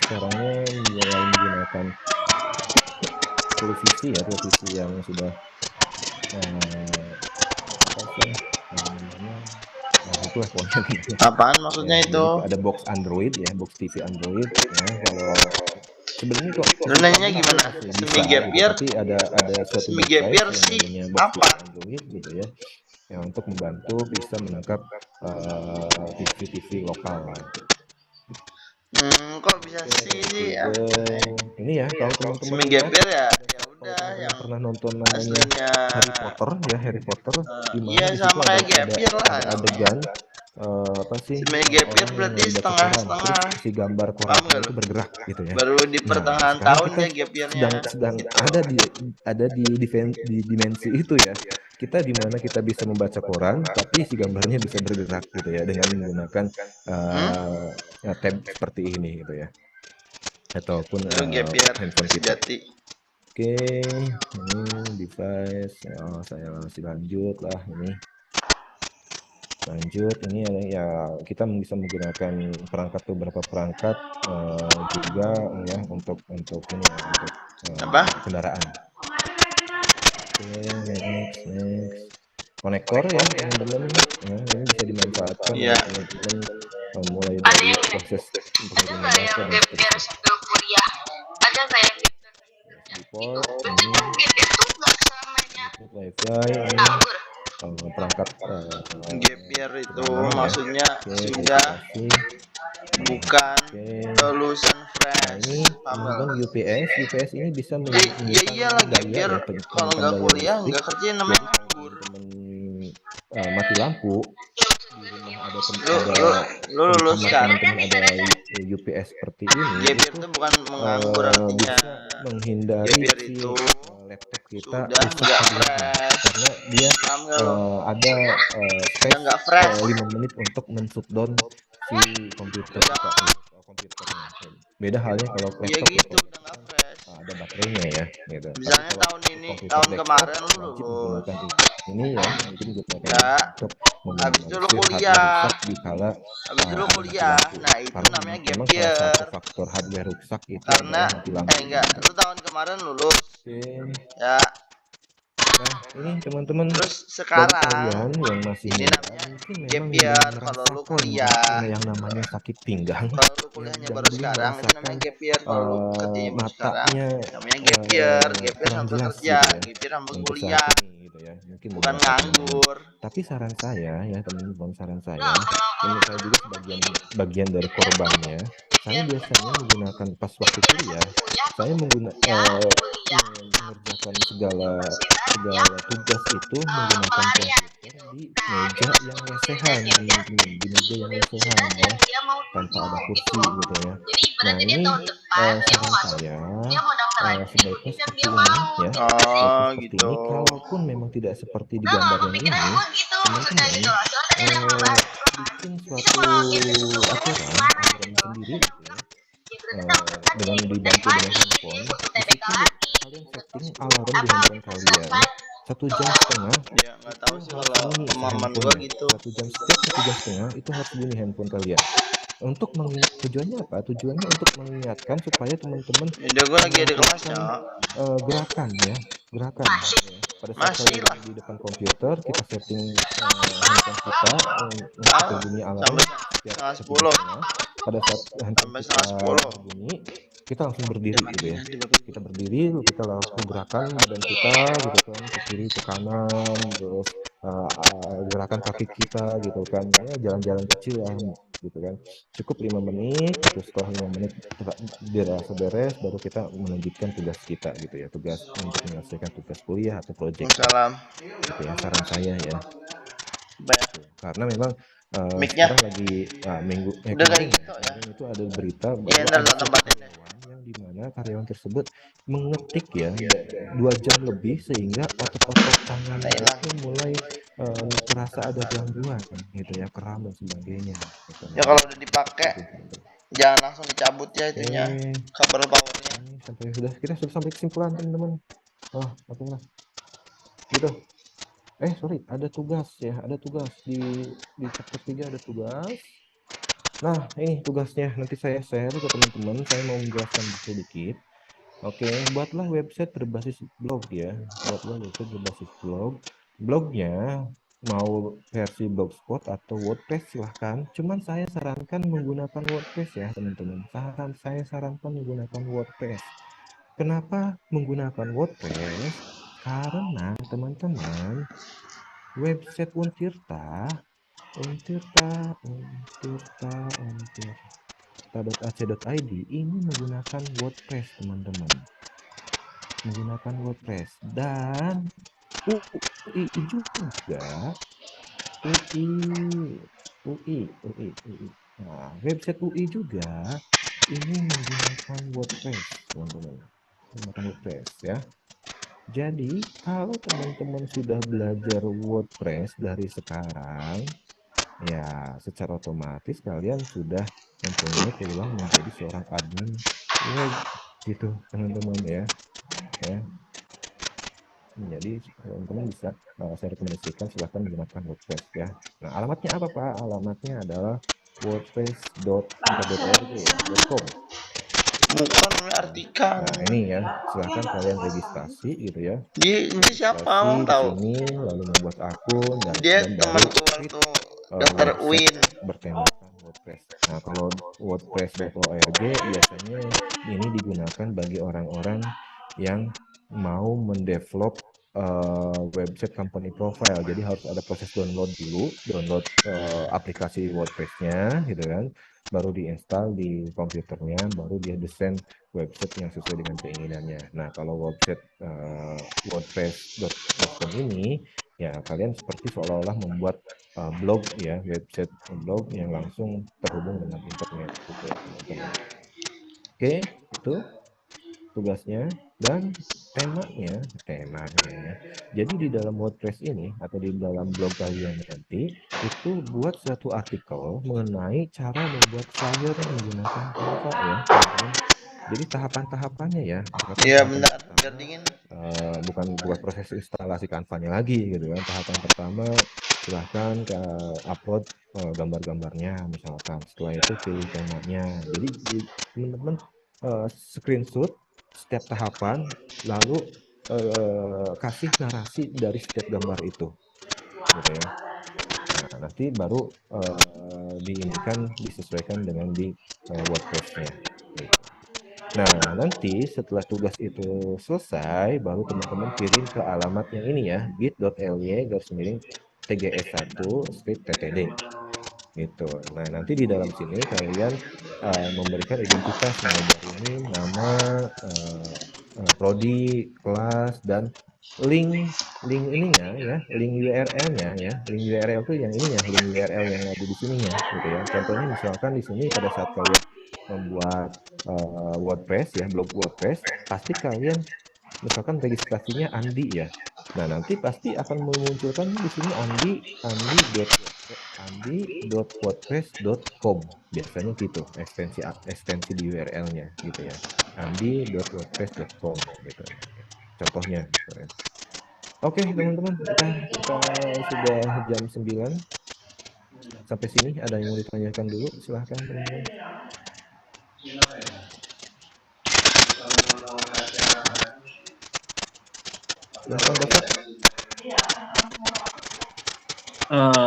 Sekarangnya mulai menggunakan televisi ya, televisi yang sudah apa sih namanya, itulah pokoknya namanya. Apaan maksudnya Ya, itu? jadi ada box Android ya, box TV Android ya. Kalau sebenarnya kok Lu nanya gimana? masih Semi bisa gap gitu, year? tapi ada suatu Semi gap device year yang sih namanya box apa? TV Android gitu ya, yang untuk membantu bisa menangkap TV lokal. Kok bisa sih ya? Ini ya kalau teman-teman Semi gap year ya? Ya udah yang yang pernah nonton namanya aslinya. Harry Potter ya, Harry Potter, di mana Iya di situ sama kayak gap year lah. ada adegan apa sih Semi gap year orang berarti yang membaca koran, setengah-setengah. terus si gambar Paham korannya nggak itu lu? bergerak gitu ya. Baru di Nah, pertengahan sekarang tahun kita ya gap year-nya. sedang Gitu. ada di dimensi itu ya. Kita di mana kita bisa membaca koran, tapi si gambarnya bisa bergerak gitu ya dengan menggunakan tab seperti ini gitu ya, ataupun Lu gap year handphone kita. sejati. Oke, ini device. Saya masih lanjut lah ini. Lanjut, ini ya kita bisa menggunakan perangkat beberapa perangkat juga ya untuk ini ya, untuk Apa? kendaraan. Oke, next. Konektor ya teman-teman, ya, ini bisa dimanfaatkan Iya. oleh teman-teman mulai dari proses pengiriman data dan seterusnya. sambil kuliah? Ada nggak yang USB port, berarti ini kan gap year tuh nggak selamanya WiFi, ini nganggur? perangkat Gap year itu ya. maksudnya Oke, sudah verifikasi. bukan Oke. lulusan Nah, fresh. ini Paham nggak? teman-teman UPS ini bisa Ya menyimpan iyalah gap daya year ya, kalau menyimpan nggak daya kuliah listrik. nggak kerja Jadi namanya kalau nganggur. teman-teman mati lampu di rumah ada Lu lulus kamar kan? teman-teman ada UPS seperti ini, Gap year itu itu bukan menganggur artinya. bisa menghindari Gap year si itu laptop kita sudah rusak nggak terlebih, fresh. karena dia Paham nggak lu? ada space Yang nggak fresh. 5 menit untuk men-shutdown si komputer kita, komputernya. Beda halnya kalau Ya laptop gitu udah nggak fresh. ada baterainya ya gitu. Tapi Misalnya kalau tahun ini, komputer tahun desktop kemarin lu wajib lulus. menggunakan ini ya, mungkin gunakan Ya. untuk Habis itu lu meminimalisir kuliah. hardware rusak di kala Habis itu lu ada kuliah. mati lampu. Nah itu Karena namanya gap memang salah year. satu faktor hardware rusak itu Karena adalah mati lampu. enggak, lu tahun kemarin lulus. Oke. Ya. Nah, ini teman-teman Terus bagi sekarang kalian yang masih ini muda, namanya mungkin gap memang year belum kalau lu merasakan kuliah. yang namanya sakit pinggang, Kalau lu kuliahnya dan baru belum sekarang itu namanya merasakan gap year. Kalau lu kerjanya baru sekarang matanya namanya gap year. Gap year kurang sambil jelas kerja, gitu ya gap year sambil untuk kuliah, saat ini gitu ya, mungkin bukan beberapa teman-teman. nganggur. Tapi saran saya ya teman-teman, saran saya, menurut saya juga bagian dari korbannya, saya biasanya menggunakan pas waktu kuliah, saya mengerjakan segala tugas itu menggunakan komputer di meja yang lesehan, teman-teman, di meja yang lesehan ya, tanpa ada kursi gitu ya. Nah, ini saran saya sebaiknya seperti ini ya, Oh seperti gitu. ini. Kalaupun memang tidak seperti di gambar yang ini, teman-teman bikin suatu aturan sendiri gitu ya, dengan dibantu dengan handphone. Di situ kalian setting alarm di handphone kalian 1,5 jam. Ya nggak tahu sih kalau pemahaman gua gitu. 1,5 jam itu harus bunyi handphone kalian. Untuk tujuannya apa? Tujuannya untuk mengingatkan supaya teman-teman Udah gua lagi ada kelasnya. gerakan ya, pada saat Masih kalian lah. di depan komputer, kita setting handphone kita untuk berbunyi alarm Sampai setiap setengah 1 10. jam. Pada saat handphone Sampai kita setengah 10. berbunyi, kita langsung berdiri gitu ya. Kita berdiri, lalu kita langsung gerakan badan kita gitu kan, ke kiri ke kanan, terus gerakan kaki kita gitu kan, ya jalan-jalan kecil lah gitu kan. Cukup 5 menit, itu setelah 5 menit dirasa beres, baru kita melanjutkan tugas kita gitu ya, tugas untuk menyelesaikan tugas kuliah atau proyek Salam. gitu ya, saran saya ya. Banyak. Karena memang Mic-nya sekarang lagi udah kemarin kayak gitu ya. kemarin itu ada berita Iya, bahwa ntar ada tak satu tempatin deh. karyawan yang dimana karyawan tersebut mengetik ya 2 jam lebih sehingga otot-otot tangannya Hilang. itu mulai terasa ada gangguan gitu ya, kram dan sebagainya gitu. Ya kalau udah dipakai jangan langsung dicabut ya itunya, kabel powernya. Kita sudah sampai kesimpulan teman-teman. Oh, oke lah. Gitu. Sorry, ada tugas ya, ada tugas di chapter 3 ada tugas. Nah, ini tugasnya nanti saya share ke teman-teman. Saya mau menjelaskan sedikit. Oke, buatlah website berbasis blog ya. Buatlah website berbasis blog. Blognya mau versi Blogspot atau WordPress silahkan. Cuman saya sarankan menggunakan WordPress ya, teman-teman. Saya sarankan menggunakan WordPress. Kenapa menggunakan WordPress? Karena teman-teman, website untirta.ac.id ini menggunakan WordPress, teman-teman. Menggunakan WordPress dan UI juga UI. Nah, website UI juga ini menggunakan WordPress, teman-teman. Menggunakan WordPress ya. Jadi, kalau teman-teman sudah belajar WordPress dari sekarang, ya secara otomatis kalian sudah mempunyai peluang menjadi seorang admin web gitu, teman-teman ya. Jadi teman-teman bisa saya rekomendasikan silahkan menggunakan WordPress ya. Nah, alamatnya apa Pak? Alamatnya adalah wordpress.com. Bukan artikan. Nah, ini ya, silahkan kalian registrasi gitu ya. Dia siapa mau Di tahu? sini lalu membuat akun Dia dan baru temanku waktu daftar website UIN. bertemakan WordPress. Nah, kalau wordpress.org biasanya ini digunakan bagi orang-orang yang mau mendevelop website company profile. Jadi harus ada proses download dulu, download aplikasi WordPress-nya gitu kan, baru diinstal di komputernya, baru dia desain website yang sesuai dengan keinginannya. Nah, kalau website wordpress.com ini ya kalian seperti seolah-olah membuat blog ya, website blog yang langsung terhubung dengan internet gitu, teman-teman. Oke, itu tugasnya dan temanya ya. Jadi di dalam WordPress ini atau di dalam blog kalian nanti itu buat suatu artikel mengenai cara membuat flyer menggunakan Canva ya, teman-teman. Jadi tahapan-tahapannya ya, Iya benar, biar dingin. bukan buat proses instalasi Canva-nya lagi gitu kan. Tahapan pertama silahkan upload gambar-gambarnya misalkan. Setelah itu pilih temanya. Jadi teman-teman screenshot setiap tahapan lalu kasih narasi dari setiap gambar itu gitu ya. Nah, nanti baru disesuaikan dengan di WordPress-nya gitu. Nah, nanti setelah tugas itu selesai, baru teman-teman kirim ke alamat yang ini ya, bit.ly/tgs1/ttd gitu. Nah, nanti di dalam sini kalian memberikan identitas nama, prodi, kelas, dan link ininya ya, link URL-nya ya. Link URL itu yang ininya, link URL yang ada di sininya gitu ya. Contohnya misalkan di sini pada saat kalian membuat WordPress ya, blog WordPress, pasti kalian misalkan registrasinya Andi ya. Nah, nanti pasti akan memunculkan di sini andi.wordpress.com. Biasanya gitu, ekstensi di URL-nya gitu ya. andi.wordpress.com gitu. Contohnya gitu ya. Oke, teman-teman, kita sudah jam 9. Sampai sini ada yang mau ditanyakan dulu? Silahkan, teman-teman. Silakan Bapak.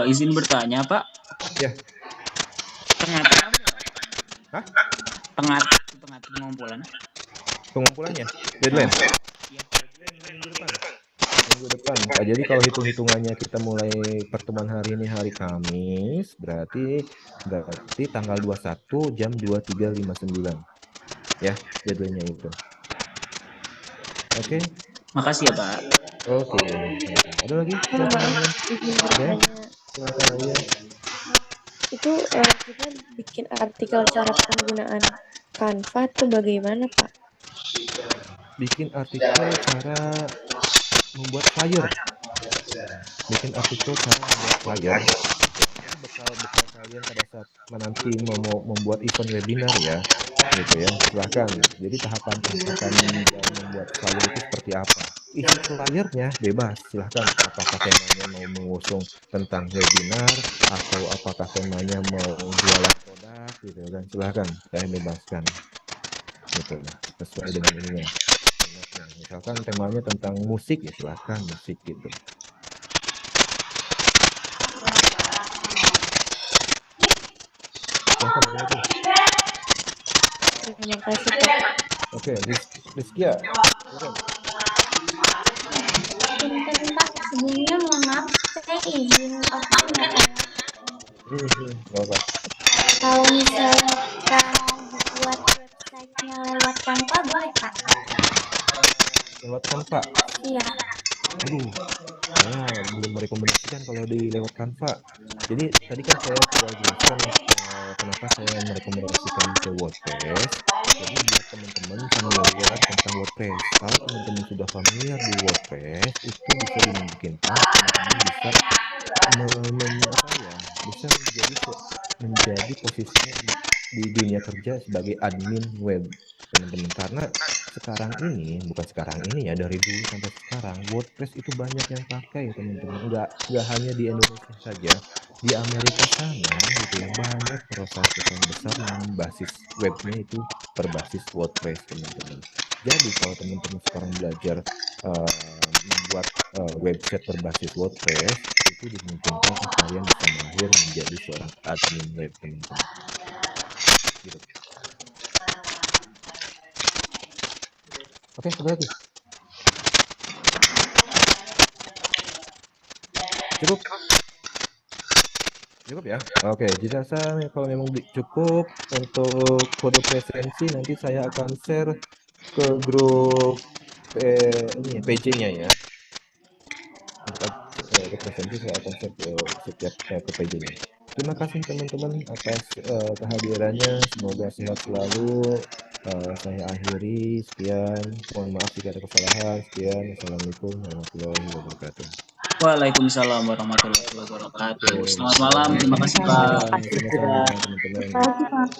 Izin bertanya, Pak. Ya. Tengah-tengah. Hah? Tengah pengumpulan. Pengumpulannya deadline Iya. minggu depan. Nah, jadi kalau hitung-hitungannya kita mulai pertemuan hari ini hari Kamis, berarti tanggal 21 jam 23.59. Ya, deadline-nya itu. Oke. Makasih ya, Pak. Oke. Ada lagi? Maaf, Silakan. izin Oke. bertanya. Silakan aja. Itu kita bikin artikel cara penggunaan Canva tuh bagaimana, Pak? Bikin artikel cara membuat flyer. Bikin artikel cara membuat flyer. Bekal kalian pada saat nanti mau membuat event webinar ya, gitu ya. Silahkan. Jadi tahapan dalam membuat flyer itu seperti apa? Isi flyernya bebas, silahkan. Apakah temanya mau mengusung tentang webinar atau apakah temanya mau jualan produk, gitu kan? Silahkan, saya bebaskan, gitu. Sesuai dengan ininya. Misalkan temanya tentang musik ya silahkan musik gitu. Terima kasih, Pak. Oke, Rizkia. Punten Pak, sebelumnya mohon maaf, saya izin offline nggak Pak? Kalau misalkan buat websitenya lewat Canva boleh Pak? Lewat Canva? Iya. Aduh, saya belum merekomendasikan kalau di lewat Canva. Jadi tadi kan saya sudah jelaskan kenapa saya merekomendasikan ke WordPress. Jadi buat teman-teman familiar tentang WordPress. Kalau teman-teman sudah familiar di WordPress, itu bisa dimungkinkan teman-teman bisa bisa menjadi posisinya di dunia kerja sebagai admin web, teman-teman. Karena bukan sekarang ini ya, dari dulu sampai sekarang WordPress itu banyak yang pakai, teman-teman. Nggak hanya di Indonesia saja, di Amerika sana gitu ya, banyak perusahaan besar yang basis webnya itu berbasis WordPress, teman-teman. Jadi kalau teman-teman sekarang belajar membuat website berbasis WordPress, itu dimungkinkan kalian bisa mahir menjadi seorang admin web, teman-teman. Gitu. Oke, ada lagi? Cukup ya? Oke, jika kalau memang cukup untuk kode presensi, nanti saya akan share ke grup PJ-nya ya. Untuk presensi saya akan share ke setiap ke PJ-nya. Terima kasih teman-teman atas kehadirannya. Semoga sehat selalu. Saya akhiri. Sekian. Mohon maaf jika ada kesalahan. Sekian. Assalamualaikum warahmatullahi wabarakatuh. Waalaikumsalam warahmatullahi wabarakatuh. Selamat malam. Terima kasih, Pak. Terima kasih teman-teman.